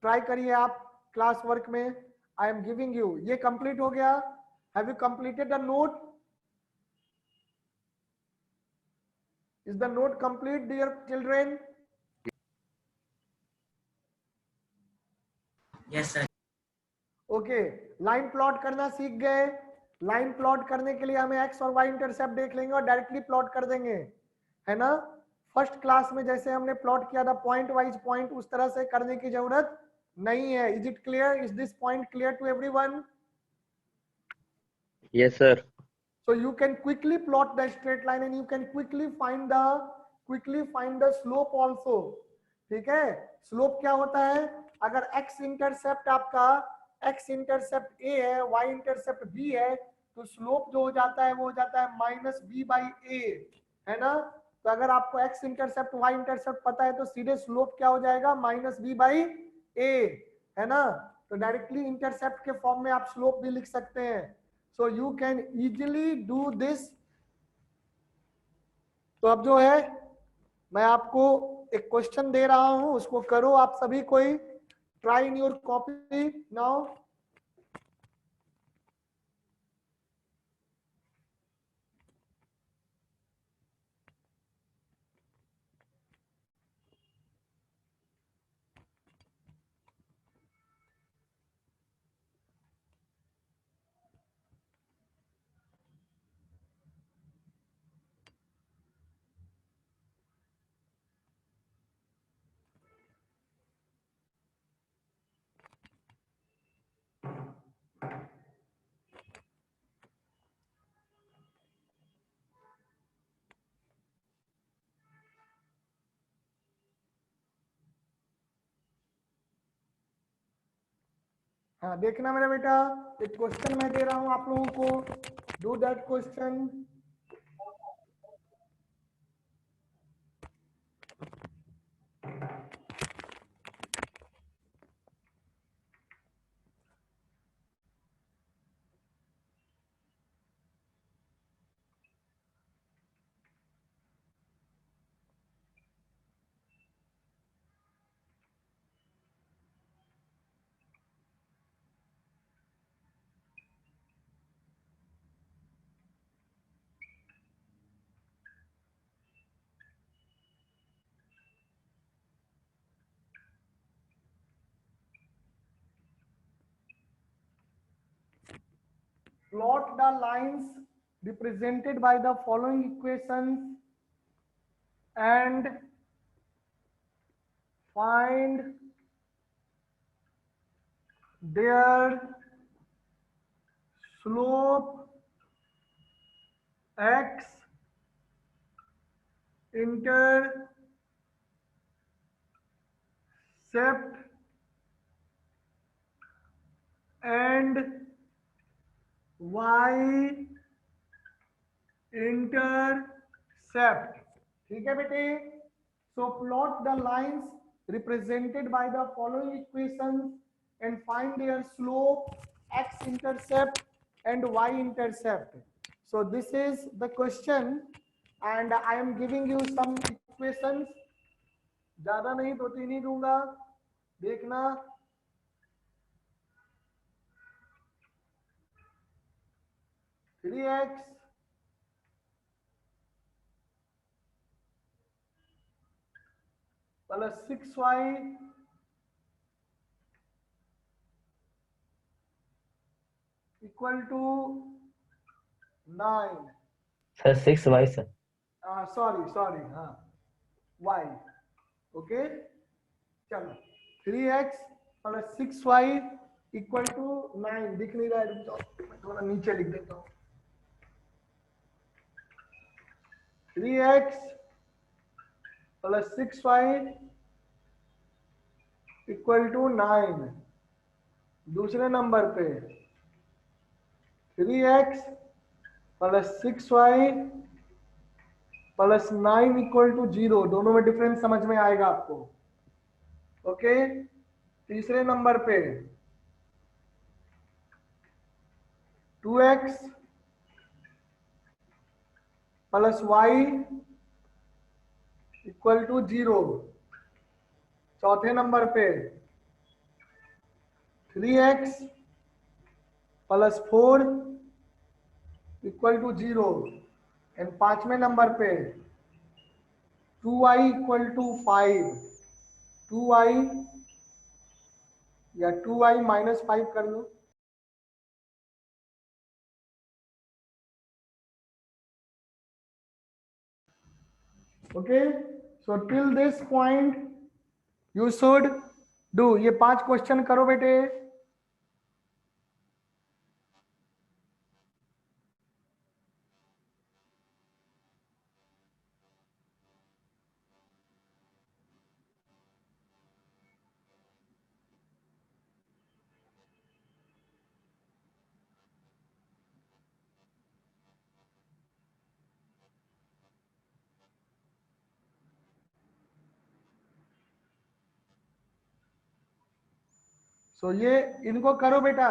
Try करिए आप क्लास वर्क में, आई एम गिविंग यू। ये कंप्लीट हो गया, have you completed the note? Is the note complete dear children? Yes sir. Okay, line plot करना सीख गए। लाइन प्लॉट करने के लिए हमें एक्स और वाई इंटरसेप्ट देख लेंगे और डायरेक्टली प्लॉट कर देंगे, है ना। फर्स्ट क्लास में जैसे हमने प्लॉट किया था पॉइंट वाइज पॉइंट, उस तरह से करने की जरूरत नहीं है। Is it clear? Is this point clear to everyone? Yes, sir. So you can quickly plot the straight line and you can quickly find the slope also. ठीक है, स्लोप क्या होता है? अगर x इंटरसेप्ट आपका x इंटरसेप्ट a है, y intercept b है, तो स्लोप जो हो जाता है वो हो जाता है माइनस बी बाई ए, है ना। तो अगर आपको x इंटरसेप्ट y इंटरसेप्ट पता है तो सीधे स्लोप क्या हो जाएगा? माइनस बी बाई ए, है ना। तो डायरेक्टली इंटरसेप्ट के फॉर्म में आप स्लोप भी लिख सकते हैं। So you can easily do this. तो अब जो है मैं आपको एक क्वेश्चन दे रहा हूं, उसको करो आप सभी कोई, try in your copy now. हाँ देखना मेरा बेटा, एक क्वेश्चन मैं दे रहा हूं आप लोगों को, do that question. Plot the lines represented by the following equations and find their slope x, intercept and y intercept। ठीक है बेटे, so plot the lines represented by the following equations and find their slope x intercept and y intercept। so this is the question and I am giving you some equations, ज्यादा नहीं, 2-3 ही दूंगा, देखना। Three x plus 6y equal to 9। Sir 6y sir. Sorry हाँ y, okay चलो 3x plus 6y equal to 9। दिख नहीं रहा है, रुक जाओ मैं थोड़ा नीचे लिख देता हूँ। 3x plus 6y equal to 9। दूसरे नंबर पे 3x plus 6y plus 9 equal to 0। दोनों में डिफरेंस समझ में आएगा आपको, ओके। तीसरे नंबर पे 2x plus y equal to 0। चौथे नंबर पे 3x plus 4 equal to 0 and 5वें नंबर पे 2y इक्वल टू 5, 2y या 2y माइनस 5 कर लो। Okay, so till this point you should do. ये 5 क्वेश्चन करो बेटे। ये इनको करो बेटा।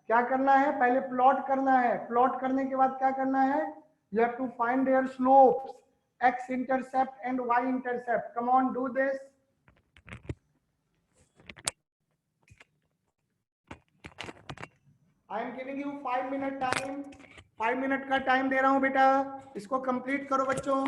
क्या करना है, पहले प्लॉट करना है। प्लॉट करने के बाद क्या करना है, you have to find their slopes, x intercept and y intercept. Come on, do this. I am giving you 5 minute time. 5 minute का टाइम दे रहा हूं बेटा, इसको कंप्लीट करो बच्चों।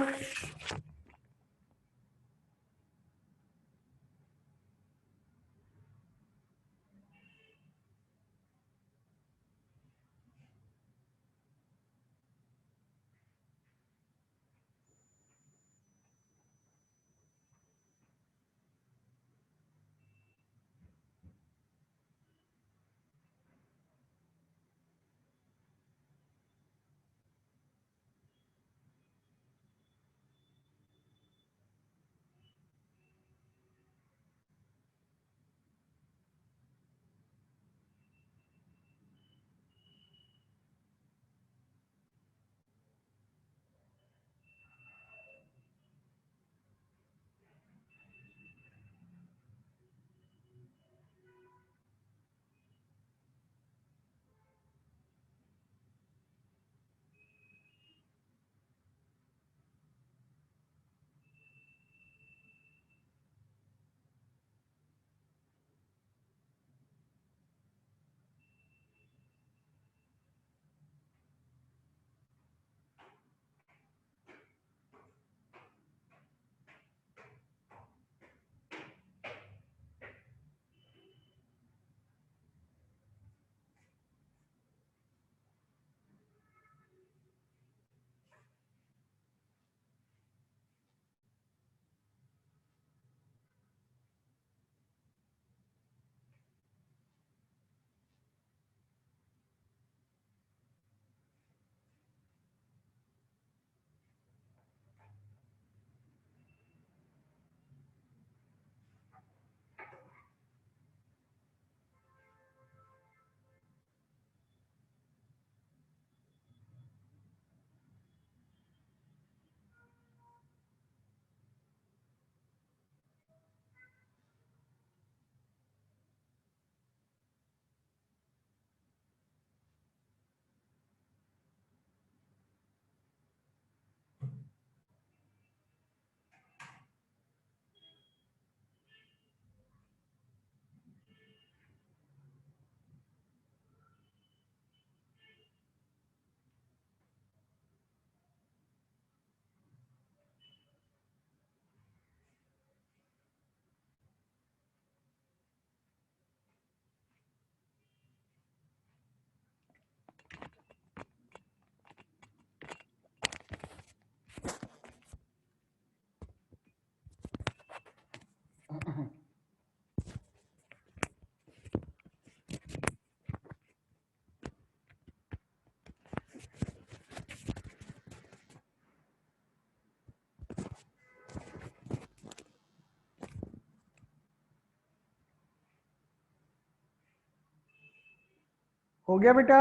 हो गया बेटा,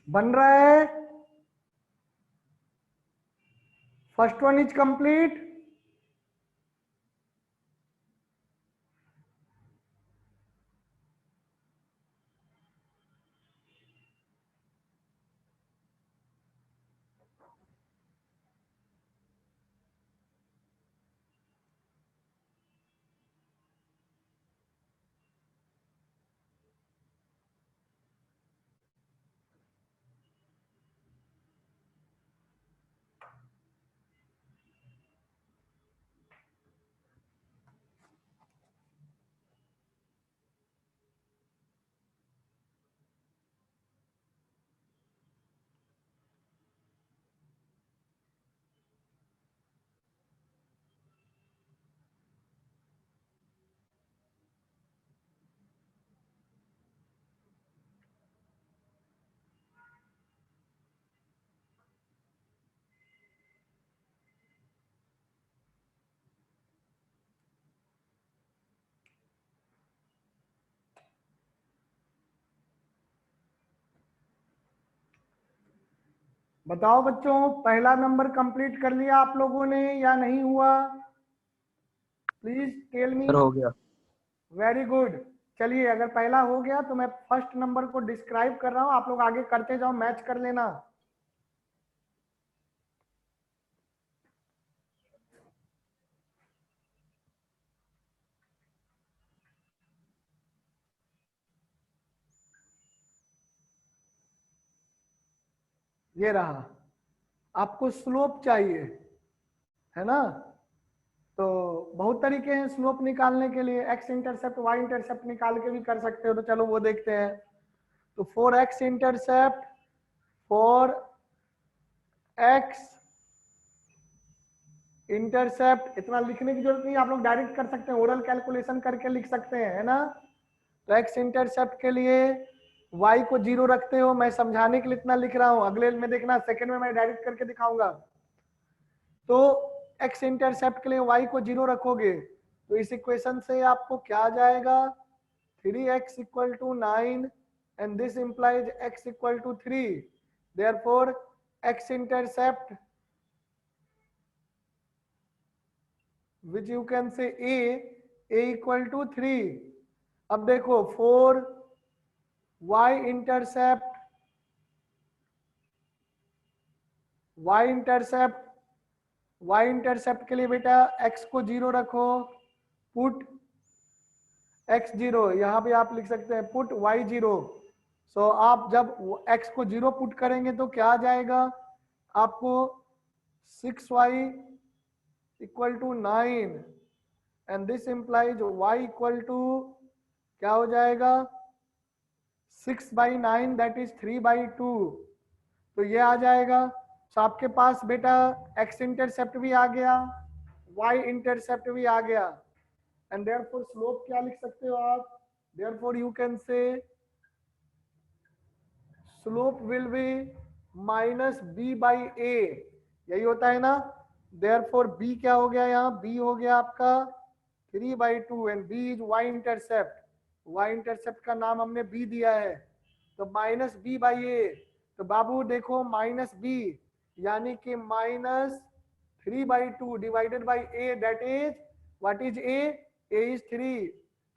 बन रहा है। First one is complete. बताओ बच्चों, पहला नंबर कंप्लीट कर लिया आप लोगों ने या नहीं हुआ? Please tell me. सर हो गया। Very good. चलिए, अगर पहला हो गया तो मैं फर्स्ट नंबर को डिस्क्राइब कर रहा हूं, आप लोग आगे करते जाओ, मैच कर लेना। ये रहा, आपको स्लोप चाहिए, है ना? तो बहुत तरीके हैं स्लोप निकालने के लिए, एक्स इंटरसेप्ट वाई इंटरसेप्ट निकाल के भी कर सकते हो, तो चलो वो देखते हैं। तो for x intercept, for x intercept, इतना लिखने की जरूरत नहीं, आप लोग डायरेक्ट कर सकते हैं, ओरल कैलकुलेशन करके लिख सकते हैं, है ना? तो एक्स इंटरसेप्ट के लिए y को 0 रखते हो, मैं समझाने के लिए इतना लिख रहा हूं, अगले में देखना सेकंड में मैं डायरेक्ट करके दिखाऊंगा। तो एक्स इंटरसेप्ट के लिए y को 0 रखोगे तो इस इक्वेशन से आपको क्या आ जाएगा, 3x equal to 9 and this implies x equal to 3, therefore x intercept which you can say a equal to 3। अब देखो, 4 y इंटरसेप्ट के लिए बेटा x को 0 रखो, पुट x 0, यहां पे आप लिख सकते हैं पुट y 0। सो आप जब x को 0 पुट करेंगे तो क्या आ जाएगा आपको, 6y equal to 9 and this implies y equal to क्या हो जाएगा, 6/9 दैट इज 3/2। तो ये आ जाएगा। तो आपके पास बेटा x इंटरसेप्ट भी आ गया, y इंटरसेप्ट भी आ गया, एंड देयरफॉर स्लोप क्या लिख सकते हो आप, देयरफॉर यू कैन से स्लोप विल बी -b/a, यही होता है ना? देयरफॉर b क्या हो गया, यहाँ b हो गया आपका 3/2 and b is y intercept, y intercept का नाम हमने b दिया है, तो -b/a। तो बाबू देखो -b यानी कि -3/2 divided by a, that is what is a is 3।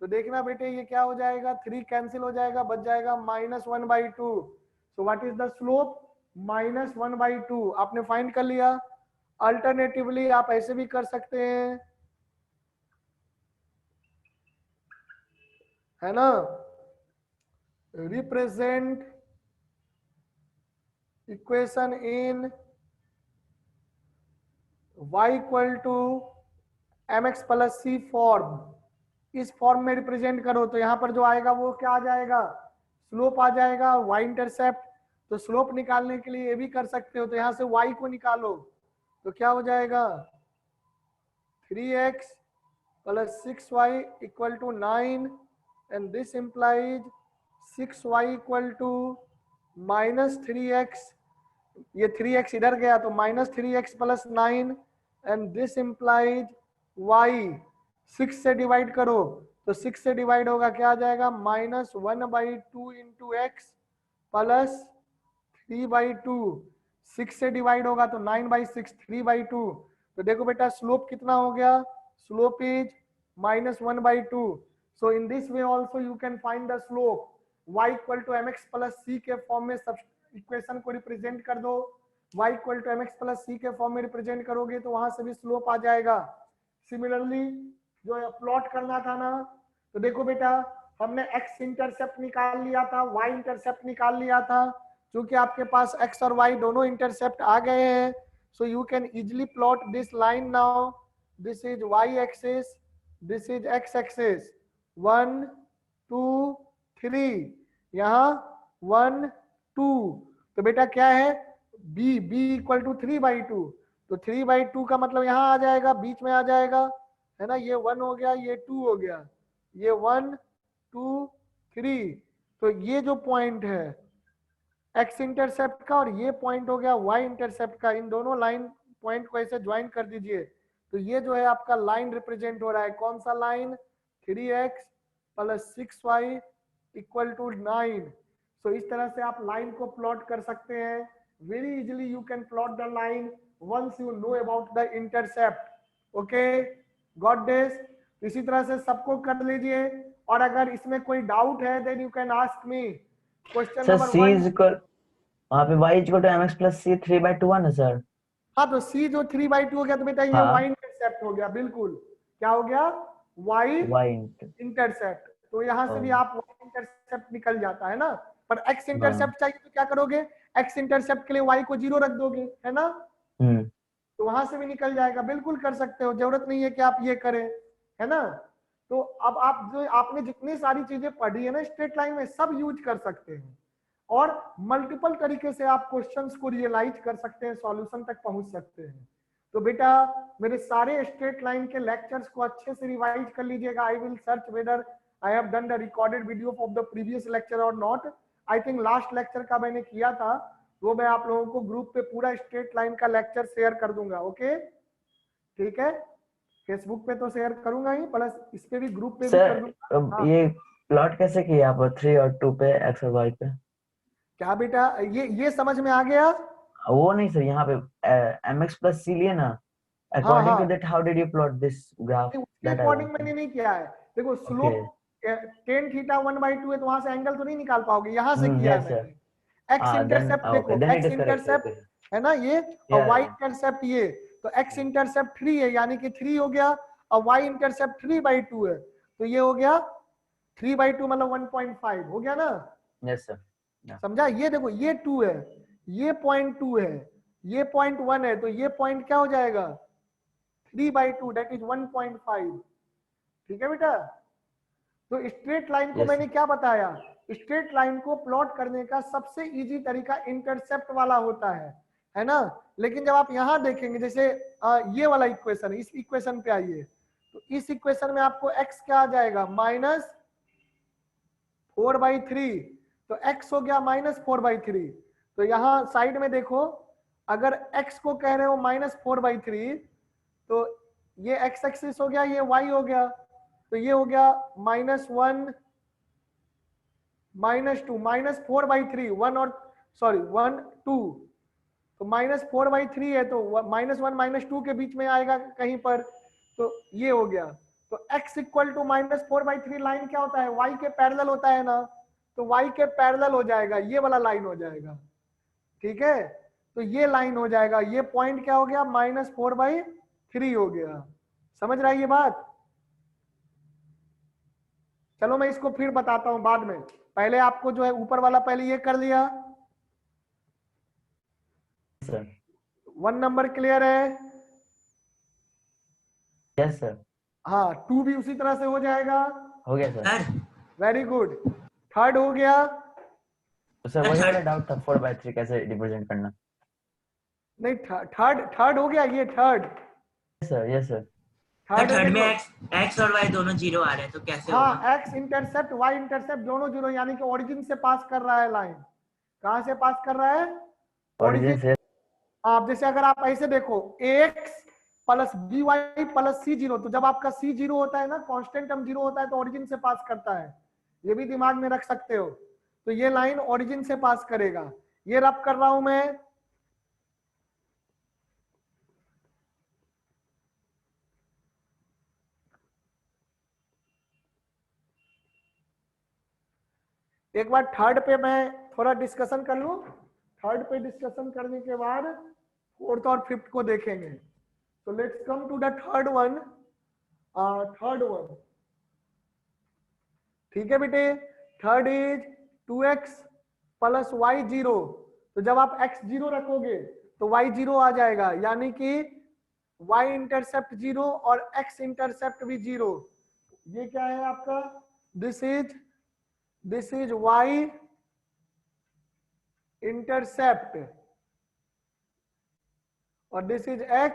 तो देखना बेटे ये क्या हो जाएगा, 3 कैंसिल हो जाएगा, बच जाएगा -1/2। So what is the slope, -1/2। आपने फाइंड कर लिया। अल्टरनेटिवली आप ऐसे भी कर सकते हैं, है ना? Represent equation in y equal to mx plus c form, इस फॉर्म में रिप्रेजेंट करो तो यहाँ पर जो आएगा वो क्या आ जाएगा, स्लोप आ जाएगा, y इंटरसेप्ट। तो स्लोप निकालने के लिए ये भी कर सकते हो, तो यहाँ से y को निकालो तो क्या हो जाएगा, 3x plus 6y equal to 9 and this implies 6y equal to -3x, ये 3x इधर गया तो -3x plus 9 and this implies y 6 से डिवाइड करो तो 6 से डिवाइड होगा क्या आ जाएगा, -1/2 इंटू एक्स प्लस 3/2, 6 से डिवाइड होगा तो 9/6, 3/2। तो देखो बेटा स्लोप कितना हो गया, slope is -1/2। So in this way also you can find the slope, y equal to mx plus c के फॉर्म में सब इक्वेशन को रिप्रेजेंट कर दो, y equal to mx plus c के फॉर्म में रिप्रेजेंट करोगे तो वहां से भी स्लोप आ जाएगा। सिमिलरली जो प्लॉट करना था ना, तो देखो बेटा हमने x इंटरसेप्ट निकाल लिया था, y इंटरसेप्ट निकाल लिया था, क्योंकि आपके पास x और y दोनों इंटरसेप्ट आ गए हैं, so you can easily plot this line now, this is y axis, this is x axis, 1 2 3, यहाँ 1 2, तो बेटा क्या है b इक्वल टू 3/2, तो 3/2 का मतलब यहाँ आ जाएगा, बीच में आ जाएगा, है ना? ये 1 हो गया, ये 2 हो गया, ये 1 2 3। तो ये जो पॉइंट है x इंटरसेप्ट का और ये पॉइंट हो गया y इंटरसेप्ट का, इन दोनों लाइन पॉइंट को ऐसे ज्वाइन कर दीजिए तो ये जो है आपका लाइन रिप्रेजेंट हो रहा है, कौन सा line, 3x plus 6y equal to 9। So इस तरह से आप लाइन को प्लॉट कर सकते हैं, very easily you can plot the line once you know about the intercept. Okay, got this? इसी तरह से सबको कर लीजिए, और अगर इसमें कोई डाउट है then you can ask me. Question sir number c 1, is equal, वहाँ पे y is equal to mx plus c 3/2 है सर। हाँ तो c जो 3/2 हो गया तो बेटा ये हाँ। y इंटरसेप्ट हो गया, बिल्कुल क्या हो गया, y y इंटरसेप्ट। तो यहाँ से भी आप y इंटरसेप्ट निकल जाता है ना, पर x इंटरसेप्ट चाहिए तो क्या करोगे, x इंटरसेप्ट के लिए y को 0 रख दोगे, है ना, तो वहां से भी निकल जाएगा, बिल्कुल कर सकते हो, जरूरत नहीं है कि आप ये करें, है ना। तो अब आप जो आपने जितनी सारी चीजें पढ़ी है ना स्ट्रेट लाइन में, सब यूज कर सकते हैं, और मल्टीपल तरीके से आप क्वेश्चंस को रियलाइज कर सकते हैं, सॉल्यूशन तक पहुंच सकते हैं। तो बेटा मेरे सारे स्ट्रेट लाइन के लेक्चर्स को अच्छे से रिवाइज कर लीजिएगा। I will search whether I have done the recorded video of the previous lecture और not. I think last lecture का मैंने किया था, वो मैं आप लोगों को ग्रुप पे पूरा स्ट्रेट लाइन का लेक्चर शेयर कर दूंगा। ओके ठीक है, फेसबुक पे तो शेयर करूंगा ही, प्लस इस पे भी ग्रुप पे भी कर दूंगा। सर ये प्लॉट कैसे किया आप 3 और 2 पे, x और y पे? क्या बेटा ये समझ में आ गया? वो नहीं सर, यहाँ पे mx प्लस c लिए ना, according to that how did you plot this graph? उसके अकॉर्डिंग मैंने नहीं किया है। देखो स्लोप tan थीटा 1/2 है, तो वहां से एंगल तो नहीं निकाल पाओगे, यहाँ से किया है मैंने। एक्स इंटरसेप्ट देखो, एक्स इंटरसेप्ट है ना ये, और वाई इंटरसेप्ट ये, तो एक्स इंटरसेप्ट 3 है यानी कि 3 हो गया, और वाई इंटरसेप्ट 3/2 है, तो ये हो गया 3/2 मतलब 1.5 हो गया ना। यस सर, समझा? ये देखो ये 2 है, ये 0.2 है, ये 0.1 है, तो ये पॉइंट क्या हो जाएगा 3/2 दैट इज 1.5। ठीक है बेटा, तो स्ट्रेट लाइन को मैंने क्या बताया, स्ट्रेट लाइन को प्लॉट करने का सबसे इजी तरीका इंटरसेप्ट वाला होता है ना। लेकिन जब आप यहां देखेंगे, जैसे ये वाला इक्वेशन, इस इक्वेशन पे आइए, तो इस इक्वेशन में आपको x क्या आ जाएगा -4/3, तो x हो गया -4/3। तो यहाँ साइड में देखो, अगर x को कह रहे हो -4/3, तो ये x एक्सिस हो गया, ये y हो गया, तो ये हो गया -1 -2 -4/3 1 और सॉरी 1 2, तो -4/3 है, तो -1 -2 के बीच में आएगा कहीं पर, तो ये हो गया। तो x इक्वल टू -4/3 लाइन क्या होता है, y के पैरेलल होता है ना, तो y के पैरेलल हो जाएगा, ये वाला लाइन हो जाएगा। ठीक है, तो ये लाइन हो जाएगा, ये पॉइंट क्या हो गया -4/3 हो गया। समझ रहा है ये बात? चलो मैं इसको फिर बताता हूं बाद में, पहले आपको जो है ऊपर वाला पहले ये कर लिया। सर 1 नंबर क्लियर है? यस सर, हाँ 2 भी उसी तरह से हो जाएगा। हो गया सर। वेरी गुड, थर्ड हो गया। तो सर वही वाला डाउट था 4/3 कैसे रिप्रेजेंट करना। नहीं थर्ड हो गया, ये third. Sir yes sir, third में x और y दोनों 0 आ रहे हैं, तो कैसे होगा? हाँ x इंटरसेप्ट y इंटरसेप्ट दोनों 0, यानी कि ओरिजिन से पास कर रहा है लाइन। कहां से पास कर रहा है? ओरिजिन से। आप जैसे अगर आप ऐसे देखो ax plus by plus c0, तो जब आपका c0 होता है ना, कांस्टेंट टर्म 0 होता है, तो ओरिजिन से पास करता है, ये भी दिमाग में रख सकते हो। तो ये लाइन ओरिजिन से पास करेगा। ये रब कर रहा हूं मैं, एक बार थर्ड पे मैं थोड़ा डिस्कशन कर लूं, थर्ड पे डिस्कशन करने के बाद फोर्थ और फिफ्थ को देखेंगे। तो let's come to the third one. ठीक है बेटे, third is 2x plus Y 0। तो जब आप x 0 रखोगे तो y 0 आ जाएगा, यानी कि y इंटरसेप्ट 0 और x इंटरसेप्ट भी 0। ये क्या है आपका, दिस इज y इंटरसेप्ट और दिस इज x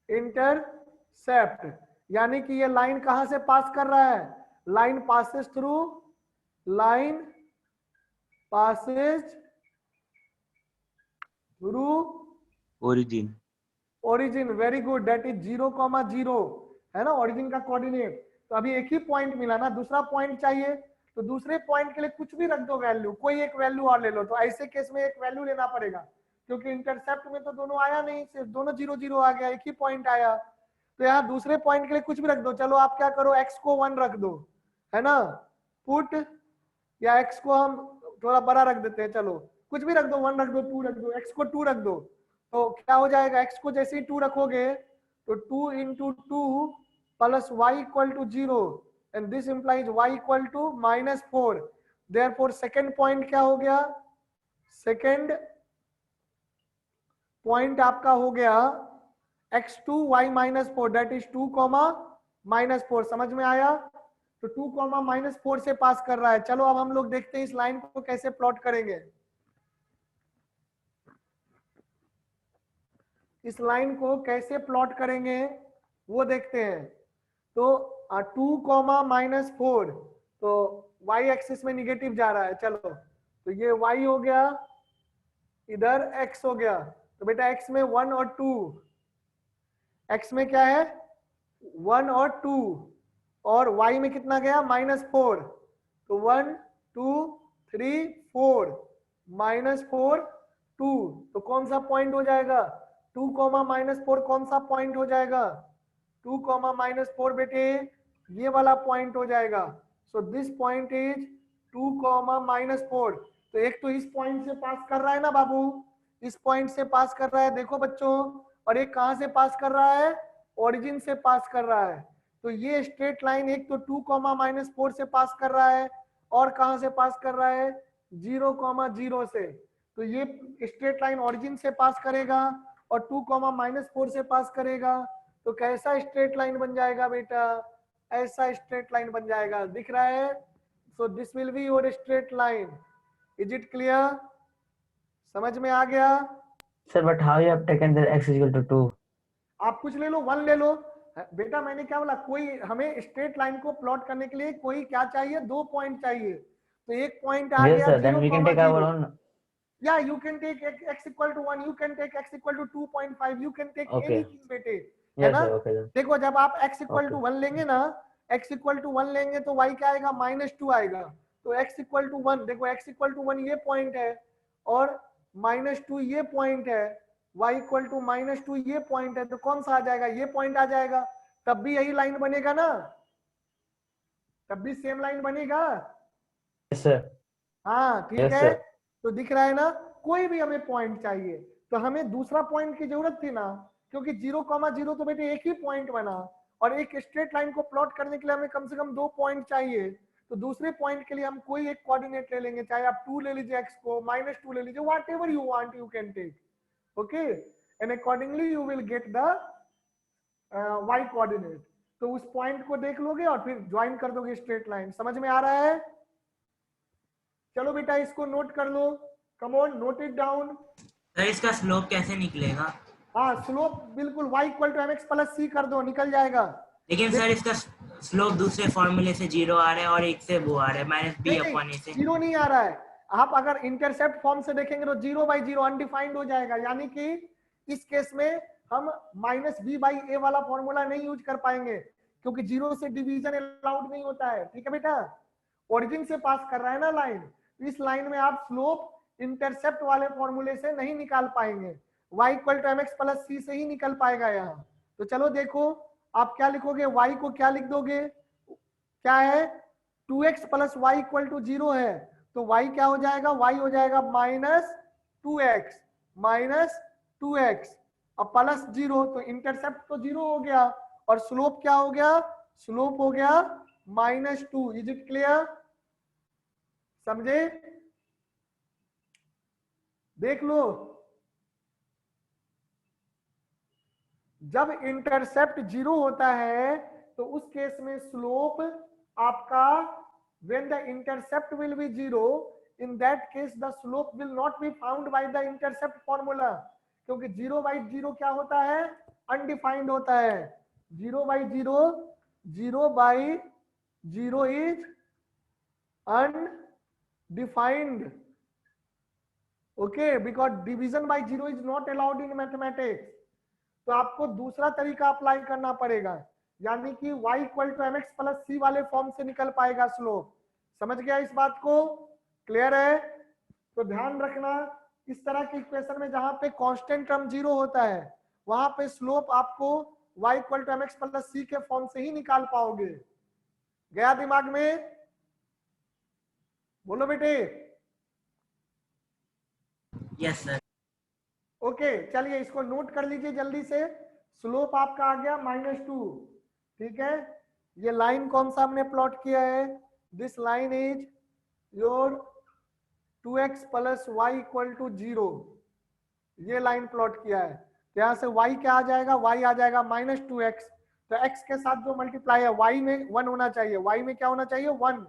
इंटरसेप्ट, यानी कि ये लाइन कहां से पास कर रहा है, line passes through origin. Very good, that is 0,0 है ना ओरिजिन का कोऑर्डिनेट। तो अभी एक ही पॉइंट मिला ना, दूसरा पॉइंट चाहिए, तो दूसरे पॉइंट के लिए कुछ भी रख दो वैल्यू, कोई एक वैल्यू और ले लो। तो ऐसे केस में एक वैल्यू लेना पड़ेगा, क्योंकि इंटरसेप्ट में तो दोनों आया नहीं, सिर्फ दोनों 0 0 आ गया, एक ही पॉइंट आया। तो यहाँ दूसरे पॉइंट के लिए कुछ भी रख दो। चलो आप क्या करो, x को 1 रख दो, है ना, पुट, या x को हम थोड़ा बड़ा रख देते हैं, चलो कुछ भी रख दो, 1 रख दो, 2 रख दो, x को 2 रख दो। तो क्या हो जाएगा, x को जैसे ही 2 रखोगे तो 2 into 2 plus y equal to 0, and this implies y equal to -4. Therefore second point क्या हो गया, सेकेंड पॉइंट आपका हो गया x2 y -4, that is 2, -4। समझ में आया? तो 2, -4 से पास कर रहा है। चलो अब हम लोग देखते हैं इस लाइन को कैसे प्लॉट करेंगे। इस लाइन को कैसे प्लॉट करेंगे वो देखते हैं। तो 2, -4, तो y एक्सिस में निगेटिव जा रहा है। चलो तो ये y हो गया, इधर x हो गया। तो बेटा x में 1 और 2, x में क्या है 1 और 2, और y में कितना गया -4। तो 1 2 3 4, -4 2, तो कौन सा पॉइंट हो जाएगा, 2, -4 कौन सा पॉइंट हो जाएगा, 2, -4 बेटे ये वाला पॉइंट हो जाएगा। So this point is 2, -4। तो एक तो इस पॉइंट से पास कर रहा है ना बाबू, इस पॉइंट से पास कर रहा है, देखो बच्चों, और एक कहां से पास कर रहा है, ओरिजिन से पास कर रहा है। तो ये स्ट्रेट लाइन एक तो 2, -4 से पास कर रहा है, और कहां से पास कर रहा है, 0, 0 से। तो ये स्ट्रेट लाइन ओरिजिन से पास करेगा और 2, -4 से पास करेगा। तो कैसा स्ट्रेट लाइन बन जाएगा बेटा, ऐसा स्ट्रेट लाइन बन जाएगा, दिख रहा है। सो this will be your straight line. Is it clear, समझ में आ गया? Sir, but how you have taken the x is equal to 2? आप कुछ ले लो, 1 ले लो बेटा। मैंने क्या बोला, कोई हमें स्ट्रेट लाइन को प्लॉट करने के लिए कोई क्या चाहिए, 2 पॉइंट चाहिए। तो एक पॉइंट आ Yes, गया sir. Then 0, we can take our own. या you can take x equal to 1, you can take x equal to 2.5, you can take Okay. Anything बेटे, है Yes, ना। sir. Okay then. देखो जब आप x equal to 1 लेंगे ना, x equal to 1 लेंगे तो y क्या आएगा, -2 आएगा। तो x equal to 1, देखो x equal to 1 ये पॉइंट है, और -2 ये पॉइंट है, y equal to -2 ये पॉइंट है। तो कौन सा आ जाएगा, ये पॉइंट आ जाएगा। तब भी यही लाइन बनेगा ना, तब भी सेम लाइन बनेगा। Yes, sir. हाँ ठीक Yes, है। sir. तो दिख रहा है ना, कोई भी हमें पॉइंट चाहिए। तो हमें दूसरा पॉइंट की जरूरत थी ना, क्योंकि 0, 0 तो बेटे एक ही पॉइंट बना, और एक स्ट्रेट लाइन को प्लॉट करने के लिए हमें कम से कम 2 पॉइंट चाहिए। तो दूसरे पॉइंट के लिए हम कोई एक कोऑर्डिनेट ले लेंगे, चाहे आप 2 ले लीजिए, x को -2 ले लीजिए, whatever you want you can take, okay, and accordingly you will get the y coordinate. तो उस पॉइंट को देख लोगे और फिर ज्वाइन कर दोगे स्ट्रेट लाइन। समझ में आ रहा है? चलो बेटा इसको नोट कर लो, come on note it down. Sir इसका स्लोप कैसे निकलेगा? हाँ स्लोप बिल्कुल y equal to mx plus c कर दो, निकल जाएगा। लेकिन सर इसका स्लोप दूसरे फॉर्मूले से 0 आ रहा है और एक से वो आ रहा है -b/a से। 0 नहीं आ रहा है। आप अगर इंटरसेप्ट फॉर्म से देखेंगे तो 0/0 अनडिफाइंड हो जाएगा, यानी कि इस केस में हम -b/a वाला फॉर्मूला नहीं यूज कर पाएंगे, क्योंकि 0 से डिवीजन अलाउड नहीं होता है। ठीक है बेटा, ओरिजिन से पास कर रहा है ना लाइन, इस लाइन में आप स्लोप इंटरसेप्ट वाले फॉर्मूले से नहीं निकाल पाएंगे, y equal to mx plus c से ही निकल पाएगा यहाँ। तो चलो देखो आप क्या लिखोगे, y को क्या लिख दोगे, क्या है 2x plus y equal to 0 है, तो y क्या हो जाएगा, y हो जाएगा -2x अब प्लस 0, तो इंटरसेप्ट तो 0 हो गया, और स्लोप क्या हो गया, स्लोप हो गया -2। इज इट क्लियर, समझे? देख लो, जब इंटरसेप्ट 0 होता है तो उस केस में स्लोप आपका, when the intercept will be 0, in that case the slope will not be found by the intercept formula, क्योंकि 0/0 क्या होता है, अनडिफाइंड होता है। 0/0 is undefined, okay, because division by 0 is not allowed in mathematics। तो आपको दूसरा तरीका अप्लाई करना पड़ेगा, यानी कि y equal to mx plus c वाले फॉर्म से निकल पाएगा स्लोप। समझ गया इस बात को? क्लियर है? तो ध्यान रखना, इस तरह के इक्वेशन में जहां पे कांस्टेंट टर्म 0 होता है वहां पे स्लोप आपको y equal to mx plus c के फॉर्म से ही निकाल पाओगे। गया दिमाग में? बोलो बेटे। Yes sir. ओके चलिए इसको नोट कर लीजिए जल्दी से। स्लोप आपका आ गया -2, ठीक है। ये लाइन कौन सा हमने प्लॉट किया है? This line is your 2x plus Y equal to 0, ये लाइन प्लॉट किया है। तो यहाँ से y क्या आ जाएगा? y आ जाएगा -2x। तो x के साथ जो मल्टीप्लाई है y में 1 होना चाहिए, y में क्या होना चाहिए? 1।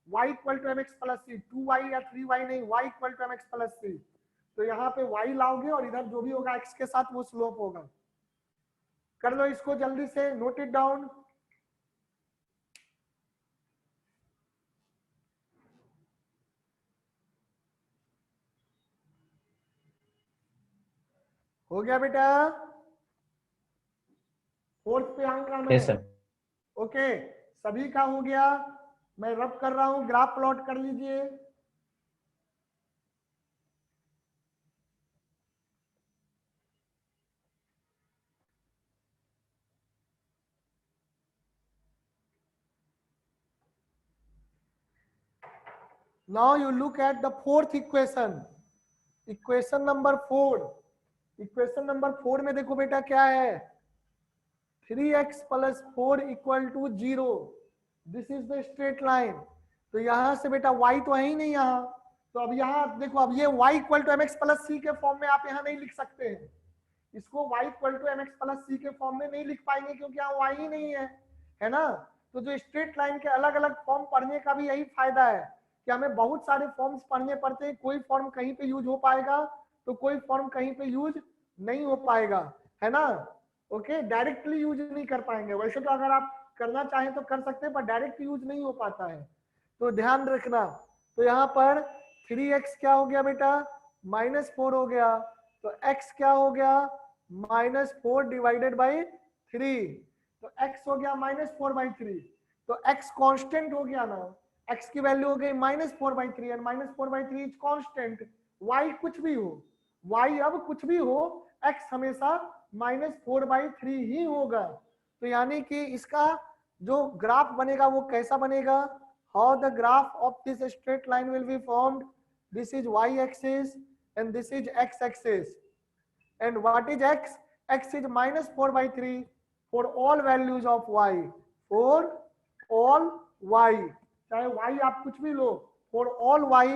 y equal to mx plus c, 2y या 3y नहीं, y equal to mx plus c। तो यहाँ पे y लाओगे और इधर जो भी होगा x के साथ वो स्लोप होगा। कर लो इसको जल्दी से, नोट इट डाउन। हो गया बेटा? फोर्थ पे आऊंगा मैं। Yes sir. ओके सभी का हो गया। मैं रब कर रहा हूं, ग्राफ प्लॉट कर लीजिए। Now you look at the fourth equation, equation number 4। Equation number 4 में देखो बेटा क्या है? 3x plus 4 equal to 0, this is the straight line. तो यहां से बेटा y तो है ही नहीं यहाँ, तो अब यहाँ देखो, अब ये y equal to mx plus c के फॉर्म में आप यहाँ नहीं लिख सकते हैं। इसको y equal to mx plus c के फॉर्म में नहीं लिख पाएंगे क्योंकि यहाँ y ही नहीं है ना। तो जो स्ट्रेट लाइन के अलग अलग फॉर्म पढ़ने का भी यही फायदा है कि हमें बहुत सारे फॉर्म्स पढ़ने पड़ते हैं। कोई फॉर्म कहीं पे यूज हो पाएगा तो कोई फॉर्म कहीं पे यूज नहीं हो पाएगा, है ना। ओके डायरेक्टली यूज नहीं कर पाएंगे। वैसे तो अगर आप करना चाहें तो कर सकते हैं पर डायरेक्ट यूज नहीं हो पाता है, तो ध्यान रखना। तो यहाँ पर 3x क्या हो गया बेटा? -4 हो गया। तो x क्या हो गया? -4 डिवाइडेड बाई 3। तो x हो गया -4/3। तो x कांस्टेंट हो गया ना, x की वैल्यू हो गई -4/3 एंड -4/3 इज कांस्टेंट। y कुछ भी हो, y अब कुछ भी हो, x हमेशा -4/3 ही होगा। तो यानी कि इसका जो ग्राफ बनेगा वो कैसा बनेगा? How the graph of this straight line will be formed? This is y axis and this is x axis. And what is x? x is -4/3 for all values of y, for all y, चाहे y आप कुछ भी लो, for all y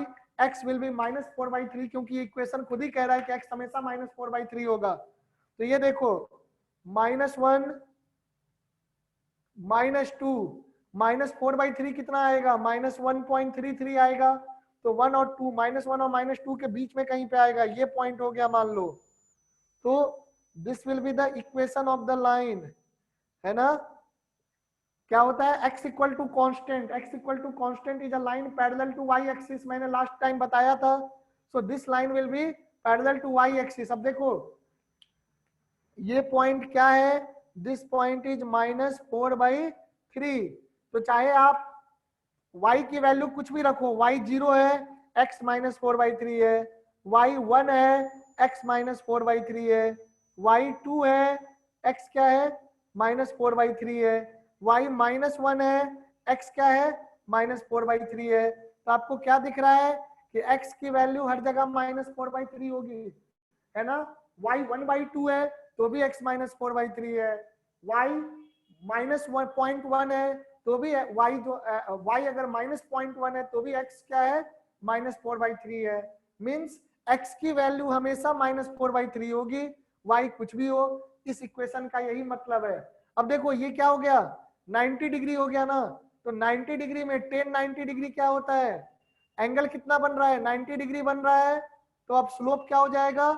x will be -4/3 क्योंकि equation खुद ही कह रहा है कि x हमेशा -4/3 होगा। तो ये देखो -1 -2 -4/3 कितना आएगा? -1.33 आएगा। तो 1 और 2, -1 और -2 के बीच में कहीं पे आएगा, ये पॉइंट हो गया मान लो। तो this will be the equation of the line, है ना। क्या होता है? x equal to constant, x equal to constant is a line parallel to y axis, मैंने लास्ट टाइम बताया था। So this line will be parallel to y axis. अब देखो ये पॉइंट क्या है? This point is -4/3। तो चाहे आप y की वैल्यू कुछ भी रखो, y 0 है, x -4/3 है, y 1 है, x -4/3 है, y 2 है, x क्या है? -4/3 है, y -1 है, x क्या है? -4/3 है। तो आपको क्या दिख रहा है कि x की वैल्यू हर जगह -4/3 होगी, है ना। y 1/2 है तो भी x -4/3 है, y -1.1 है तो भी y जो y अगर -0.1 है तो भी x क्या है? -4/3 है। मींस x की वैल्यू हमेशा -4/3 होगी, y कुछ भी हो। इस इक्वेशन का यही मतलब है। अब देखो ये क्या हो गया? 90 डिग्री हो गया ना। तो 90 डिग्री में 10 90 डिग्री क्या होता है? एंगल कितना बन रहा है? 90 डिग्री बन रहा है। तो अब स्लोप क्या हो जाएगा?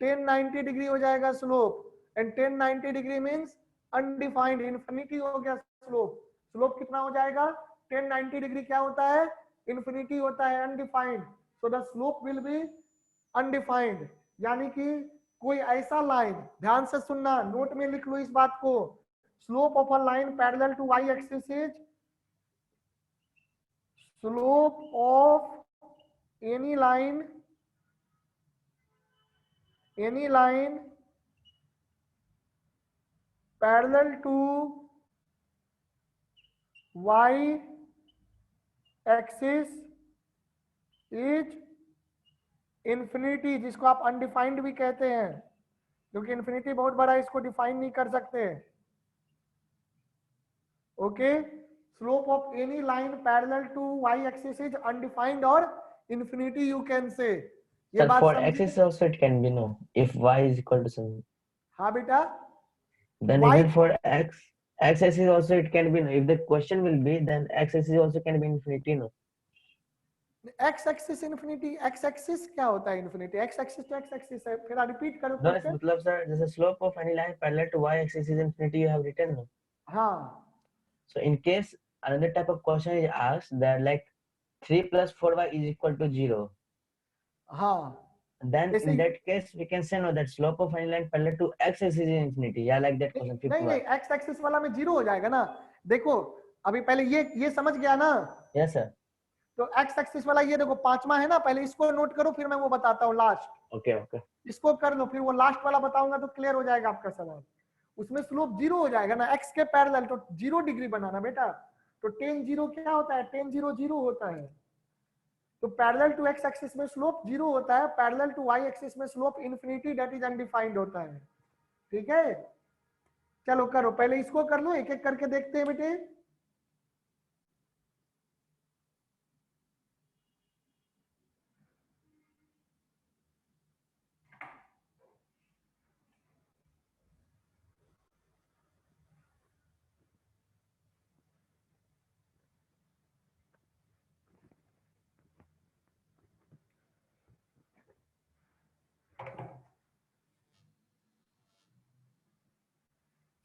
10 90 डिग्री हो जाएगा slope. And 10 90 degree means undefined, infinity हो गया स्लोप। स्लोप कितना हो जाएगा? 10 90 डिग्री क्या होता है? इन्फिनिटी होता है, undefined. So the slope will B undefined, यानी कि कोई ऐसा लाइन, ध्यान से सुनना, नोट में लिख लो इस बात को। Slope of a line parallel to y axis is slope of any line parallel to y axis is infinity, जिसको आप अनडिफाइंड भी कहते हैं, क्योंकि इन्फिनिटी बहुत बड़ा है, इसको डिफाइन नहीं कर सकते। Okay, slope of any line parallel to y axis is undefined और इन्फिनिटी यू कैन से। ये Sir, बात for समझिए? x also it can be no, if y is equal to something. हाँ बेटा, Then y even for x axis also it can be no. If the question will be, then x axis also can be infinity no. X axis infinity, x axis क्या होता है infinity? X axis तो x axis है, फिर repeat करो No, question. मतलब sir, जैसे slope of any line parallel to y axis is infinity you have written no. हाँ, So in case another type of question is asked that like 3 plus 4y is equal to 0, हाँ, then जैसे in that case we can say no that slope of any line parallel to x axis is infinity. Yeah, like that question, fifth नहीं one. X axis वाला में zero हो जाएगा ना। देखो अभी पहले ये समझ गया ना, Yes sir. तो एक्स एक्सिस वाला ये देखो पांचवा है ना, पहले इसको नोट करो, फिर मैं वो बताता हूँ लास्ट। Okay, okay. इसको कर लो, फिर वो लास्ट वाला बताऊंगा तो क्लियर हो जाएगा आपका सवाल। उसमें स्लोप जीरो हो जाएगा ना, एक्स के पैरेलल, तो 0 डिग्री बनाना बेटा। तो टेन जीरो क्या होता है? टेन जीरो जीरो होता है। तो पैरेलल टू एक्स एक्सिस में स्लोप जीरो होता है, पैरेलल टू वाई एक्सिस में slope infinity that is undefined होता है। ठीक है, चलो करो, पहले इसको कर लो, एक एक करके देखते हैं बेटे।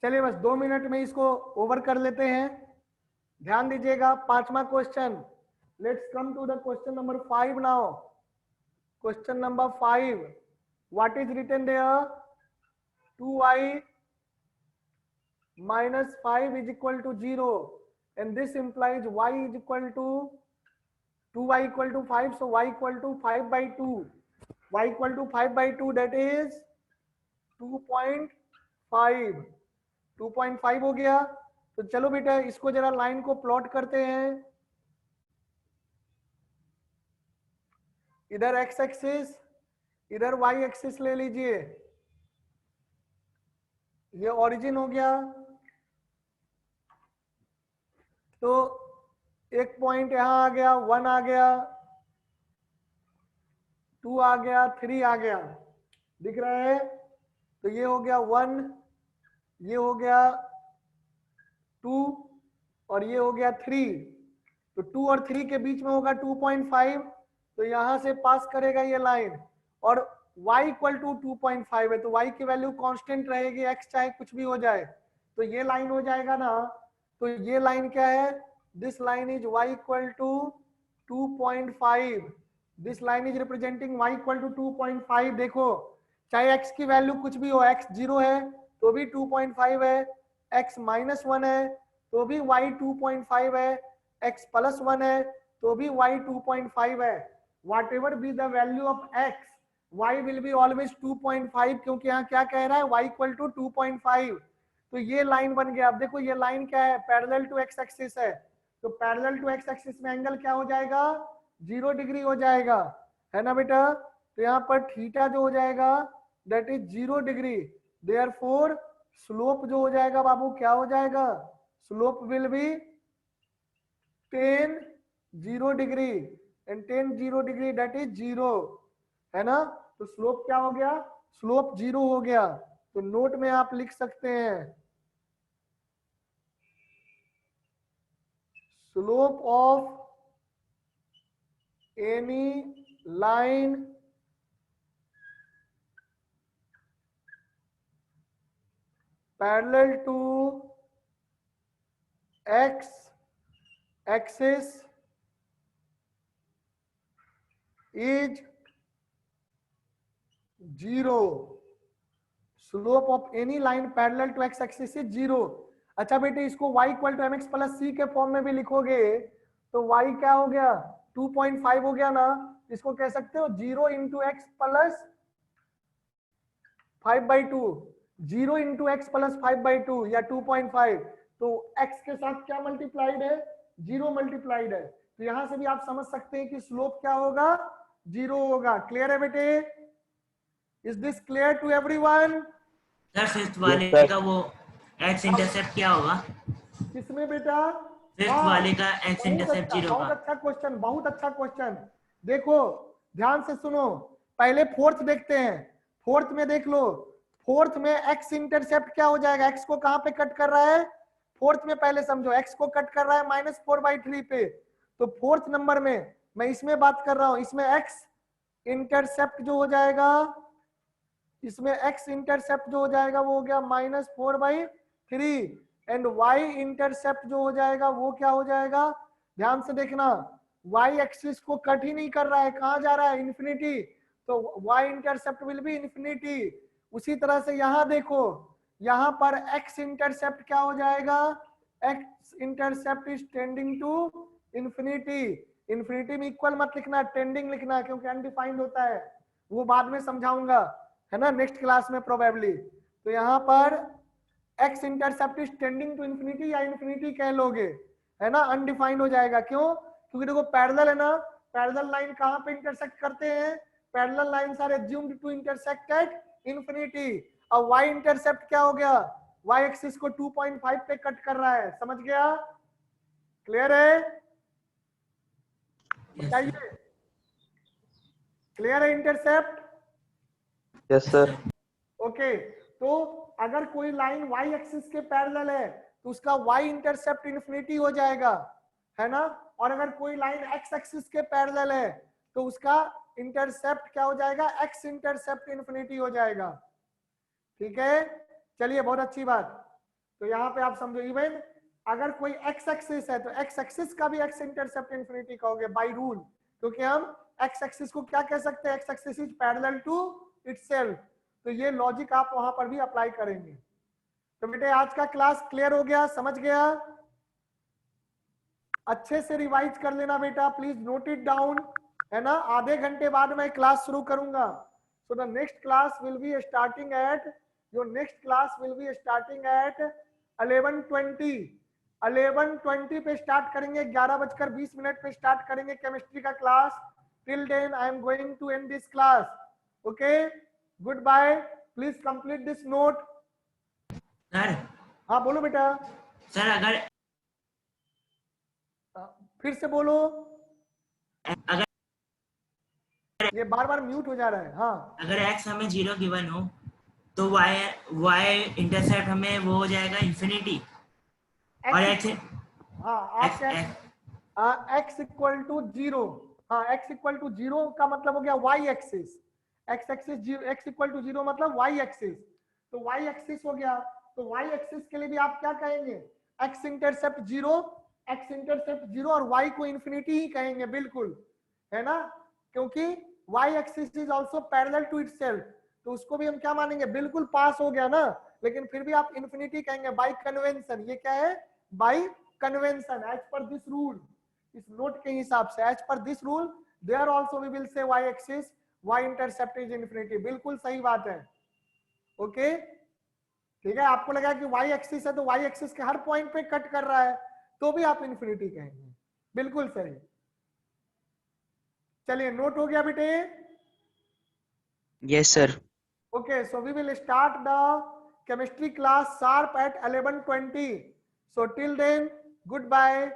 चलिए बस 2 मिनट में इसको ओवर कर लेते हैं। ध्यान दीजिएगा, पांचवा question. Let's come to the question number 5 now. Question number 5, what is written there? 2y minus 5 is equal to 0, and this implies y is equal to 2y equal to 5, so y equal to 5 by 2, y equal to 5 by 2, that is 2.5 2.5 हो गया। तो चलो बेटा इसको जरा line को plot करते हैं। इधर एक्स एक्सिस, इधर वाई एक्सिस ले लीजिए। ये ओरिजिन हो गया, तो एक पॉइंट यहां आ गया, 1 आ गया, 2 आ गया, 3 आ गया, दिख रहा है? तो ये हो गया 1, ये हो गया 2 और ये हो गया 3। तो 2 और 3 के बीच में होगा 2.5, तो यहां से पास करेगा ये लाइन, और y इक्वल टू 2.5 है, तो y की वैल्यू कांस्टेंट रहेगी, x चाहे कुछ भी हो जाए। तो ये लाइन हो जाएगा ना, तो ये लाइन क्या है? This line is y equal to 2.5, this line is representing y equal to 2.5। देखो चाहे x की वैल्यू कुछ भी हो, x 0 है तो भी 2.5 है, x -1 है तो भी y 2.5 है, x +1 है तो भी y 2.5 है। whatever be the value of x, y will be always 2.5, क्योंकि यहाँ क्या कह रहा है? y equal to 2.5। तो ये लाइन बन गया। अब देखो ये लाइन क्या है? पैरेलल टू एक्स एक्सिस है, तो पैरेलल टू एक्स एक्सिस में एंगल क्या हो जाएगा? 0 डिग्री हो जाएगा, है ना बेटा? तो यहाँ पर थीटा जो हो जाएगा that is 0 degree. Therefore slope जो हो जाएगा बाबू क्या हो जाएगा? Slope will B 10 0 degree, and 10 0 degree that is 0, है ना? तो स्लोप क्या हो गया? स्लोप 0 हो गया। तो नोट में आप लिख सकते हैं slope of any line parallel to x axis is 0। Slope of any line parallel to x axis is 0। अच्छा बेटे इसको y equal to mx plus c के फॉर्म में भी लिखोगे तो y क्या हो गया 2.5 हो गया ना, इसको कह सकते हो 0 into x plus 5/2, 0 into x plus 5/2 या 2.5, तो x के साथ क्या मल्टीप्लाइड है 0 मल्टीप्लाइड है, तो यहां से भी आप समझ सकते हैं कि स्लोप क्या होगा 0 होगा। क्लियर है बेटे? Is this clear to everyone? Sir fifth वाले sir. का वो एक्स इंटरसेप्ट क्या होगा? किसमें बेटा? फिफ्थ हाँ, वाले का एक्स इंटरसेप्ट 0 बहुत का। अच्छा क्वेश्चन, बहुत अच्छा क्वेश्चन। देखो ध्यान से सुनो, पहले फोर्थ देखते हैं। फोर्थ में देख लो, फोर्थ में एक्स इंटरसेप्ट क्या हो जाएगा, एक्स को कहां पे कट कर रहा है, फोर्थ में पहले समझो, एक्स को कट कर रहा है -4/3 पे, तो फोर्थ नंबर में मैं इसमें बात कर रहा हूं, इसमें एक्स इंटरसेप्ट जो हो जाएगा, इसमें एक्स इंटरसेप्ट जो हो जाएगा वो हो गया -4/3, एंड वाई इंटरसेप्ट जो हो जाएगा वो क्या हो जाएगा, ध्यान से देखना, वाई एक्सिस को कट ही नहीं कर रहा है, कहां जा रहा है इन्फिनिटी, तो y intercept will be infinity. उसी तरह से यहां देखो, यहां पर एक्स इंटरसेप्ट क्या हो जाएगा, x intercept is tending to infinity. Infinity में इक्वल मत लिखना, टेंडिंग लिखना, क्योंकि अनडिफाइंड होता है, वो बाद में समझाऊंगा, है ना, नेक्स्ट क्लास में प्रोबेबली। तो यहाँ पर x intercept is tending to infinity या इन्फिनिटी कह लोगे, है ना, अनडिफाइंड हो जाएगा। क्यों? क्योंकि देखो पैरेलल है ना, पैरेलल लाइन कहां पे इंटरसेक्ट करते हैं, parallel lines are assumed to intersect at infinity. अब वाई इंटरसेप्ट क्या हो गया, वाई एक्सिस को 2.5 पे कट कर रहा है, समझ गया? क्लियर है? बताइए, क्लियर है इंटरसेप्ट? Yes sir. ओके, तो अगर कोई लाइन y एक्सिस के पैरेलल है तो उसका y इंटरसेप्ट इन्फिनिटी हो जाएगा, है ना, और अगर कोई लाइन x एक्सिस के पैरेलल है तो उसका इंटरसेप्ट क्या हो जाएगा, x इंटरसेप्ट इन्फिनिटी हो जाएगा। ठीक है, चलिए बहुत अच्छी बात। तो यहाँ पे आप समझो, इवन अगर कोई x एक्सिस है तो x एक्सिस का भी x इंटरसेप्ट इन्फिनिटी कहोगे बाय रूल, क्योंकि हम x एक्सिस को क्या कह सकते हैं, x axis is parallel to itself, तो ये लॉजिक आप वहां पर भी अप्लाई करेंगे। तो बेटे आज का क्लास क्लियर हो गया, समझ गया? अच्छे से रिवाइज कर लेना बेटा, प्लीज नोट इट डाउन, है ना, आधे घंटे बाद मैं क्लास शुरू करूंगा। So the next class will be starting at, your next class will be starting at 11:20, 11:20 पे स्टार्ट करेंगे, 11:20 पे स्टार्ट करेंगे केमिस्ट्री का class. Till then I am going to end this class, okay, goodbye, please complete this note। Sir हाँ बोलो बेटा, sir अगर फिर से बोलो, अगर ये बार बार म्यूट हो जा रहा है। हाँ, अगर x हमें 0 गिवन हो तो y इंटरसेप्ट हमें वो हो जाएगा इन्फिनिटी, और x हाँ आप क्या, x इक्वल टू 0, हाँ x इक्वल टू 0 का मतलब हो गया y axis, x axis 0, x equal to 0 मतलब y एक्सिस, तो y एक्सिस हो गया, तो y एक्सिस के लिए भी आप क्या कहेंगे, x इंटरसेप्ट 0, x इंटरसेप्ट 0 और y को इन्फिनिटी ही कहेंगे, बिल्कुल, है ना, क्योंकि y axis is also parallel to itself, तो उसको भी हम क्या मानेंगे, बिल्कुल पास हो गया ना, लेकिन फिर भी आप इन्फिनिटी कहेंगे बाय कन्वेंशन। ये क्या है, by convention, as per this rule, इस नोट के हिसाब से, as per this rule there also we will say y axis y intercept is infinity, बिल्कुल सही बात है। ओके ठीक है, आपको लगा कि y एक्सिस है तो y एक्सिस के हर पॉइंट पे कट कर रहा है तो भी आप इन्फिनिटी कहेंगे, बिल्कुल सही। चलिए नोट हो गया बेटे? Yes sir. Okay, so we will start the chemistry class sharp at 11:20. So till then, goodbye.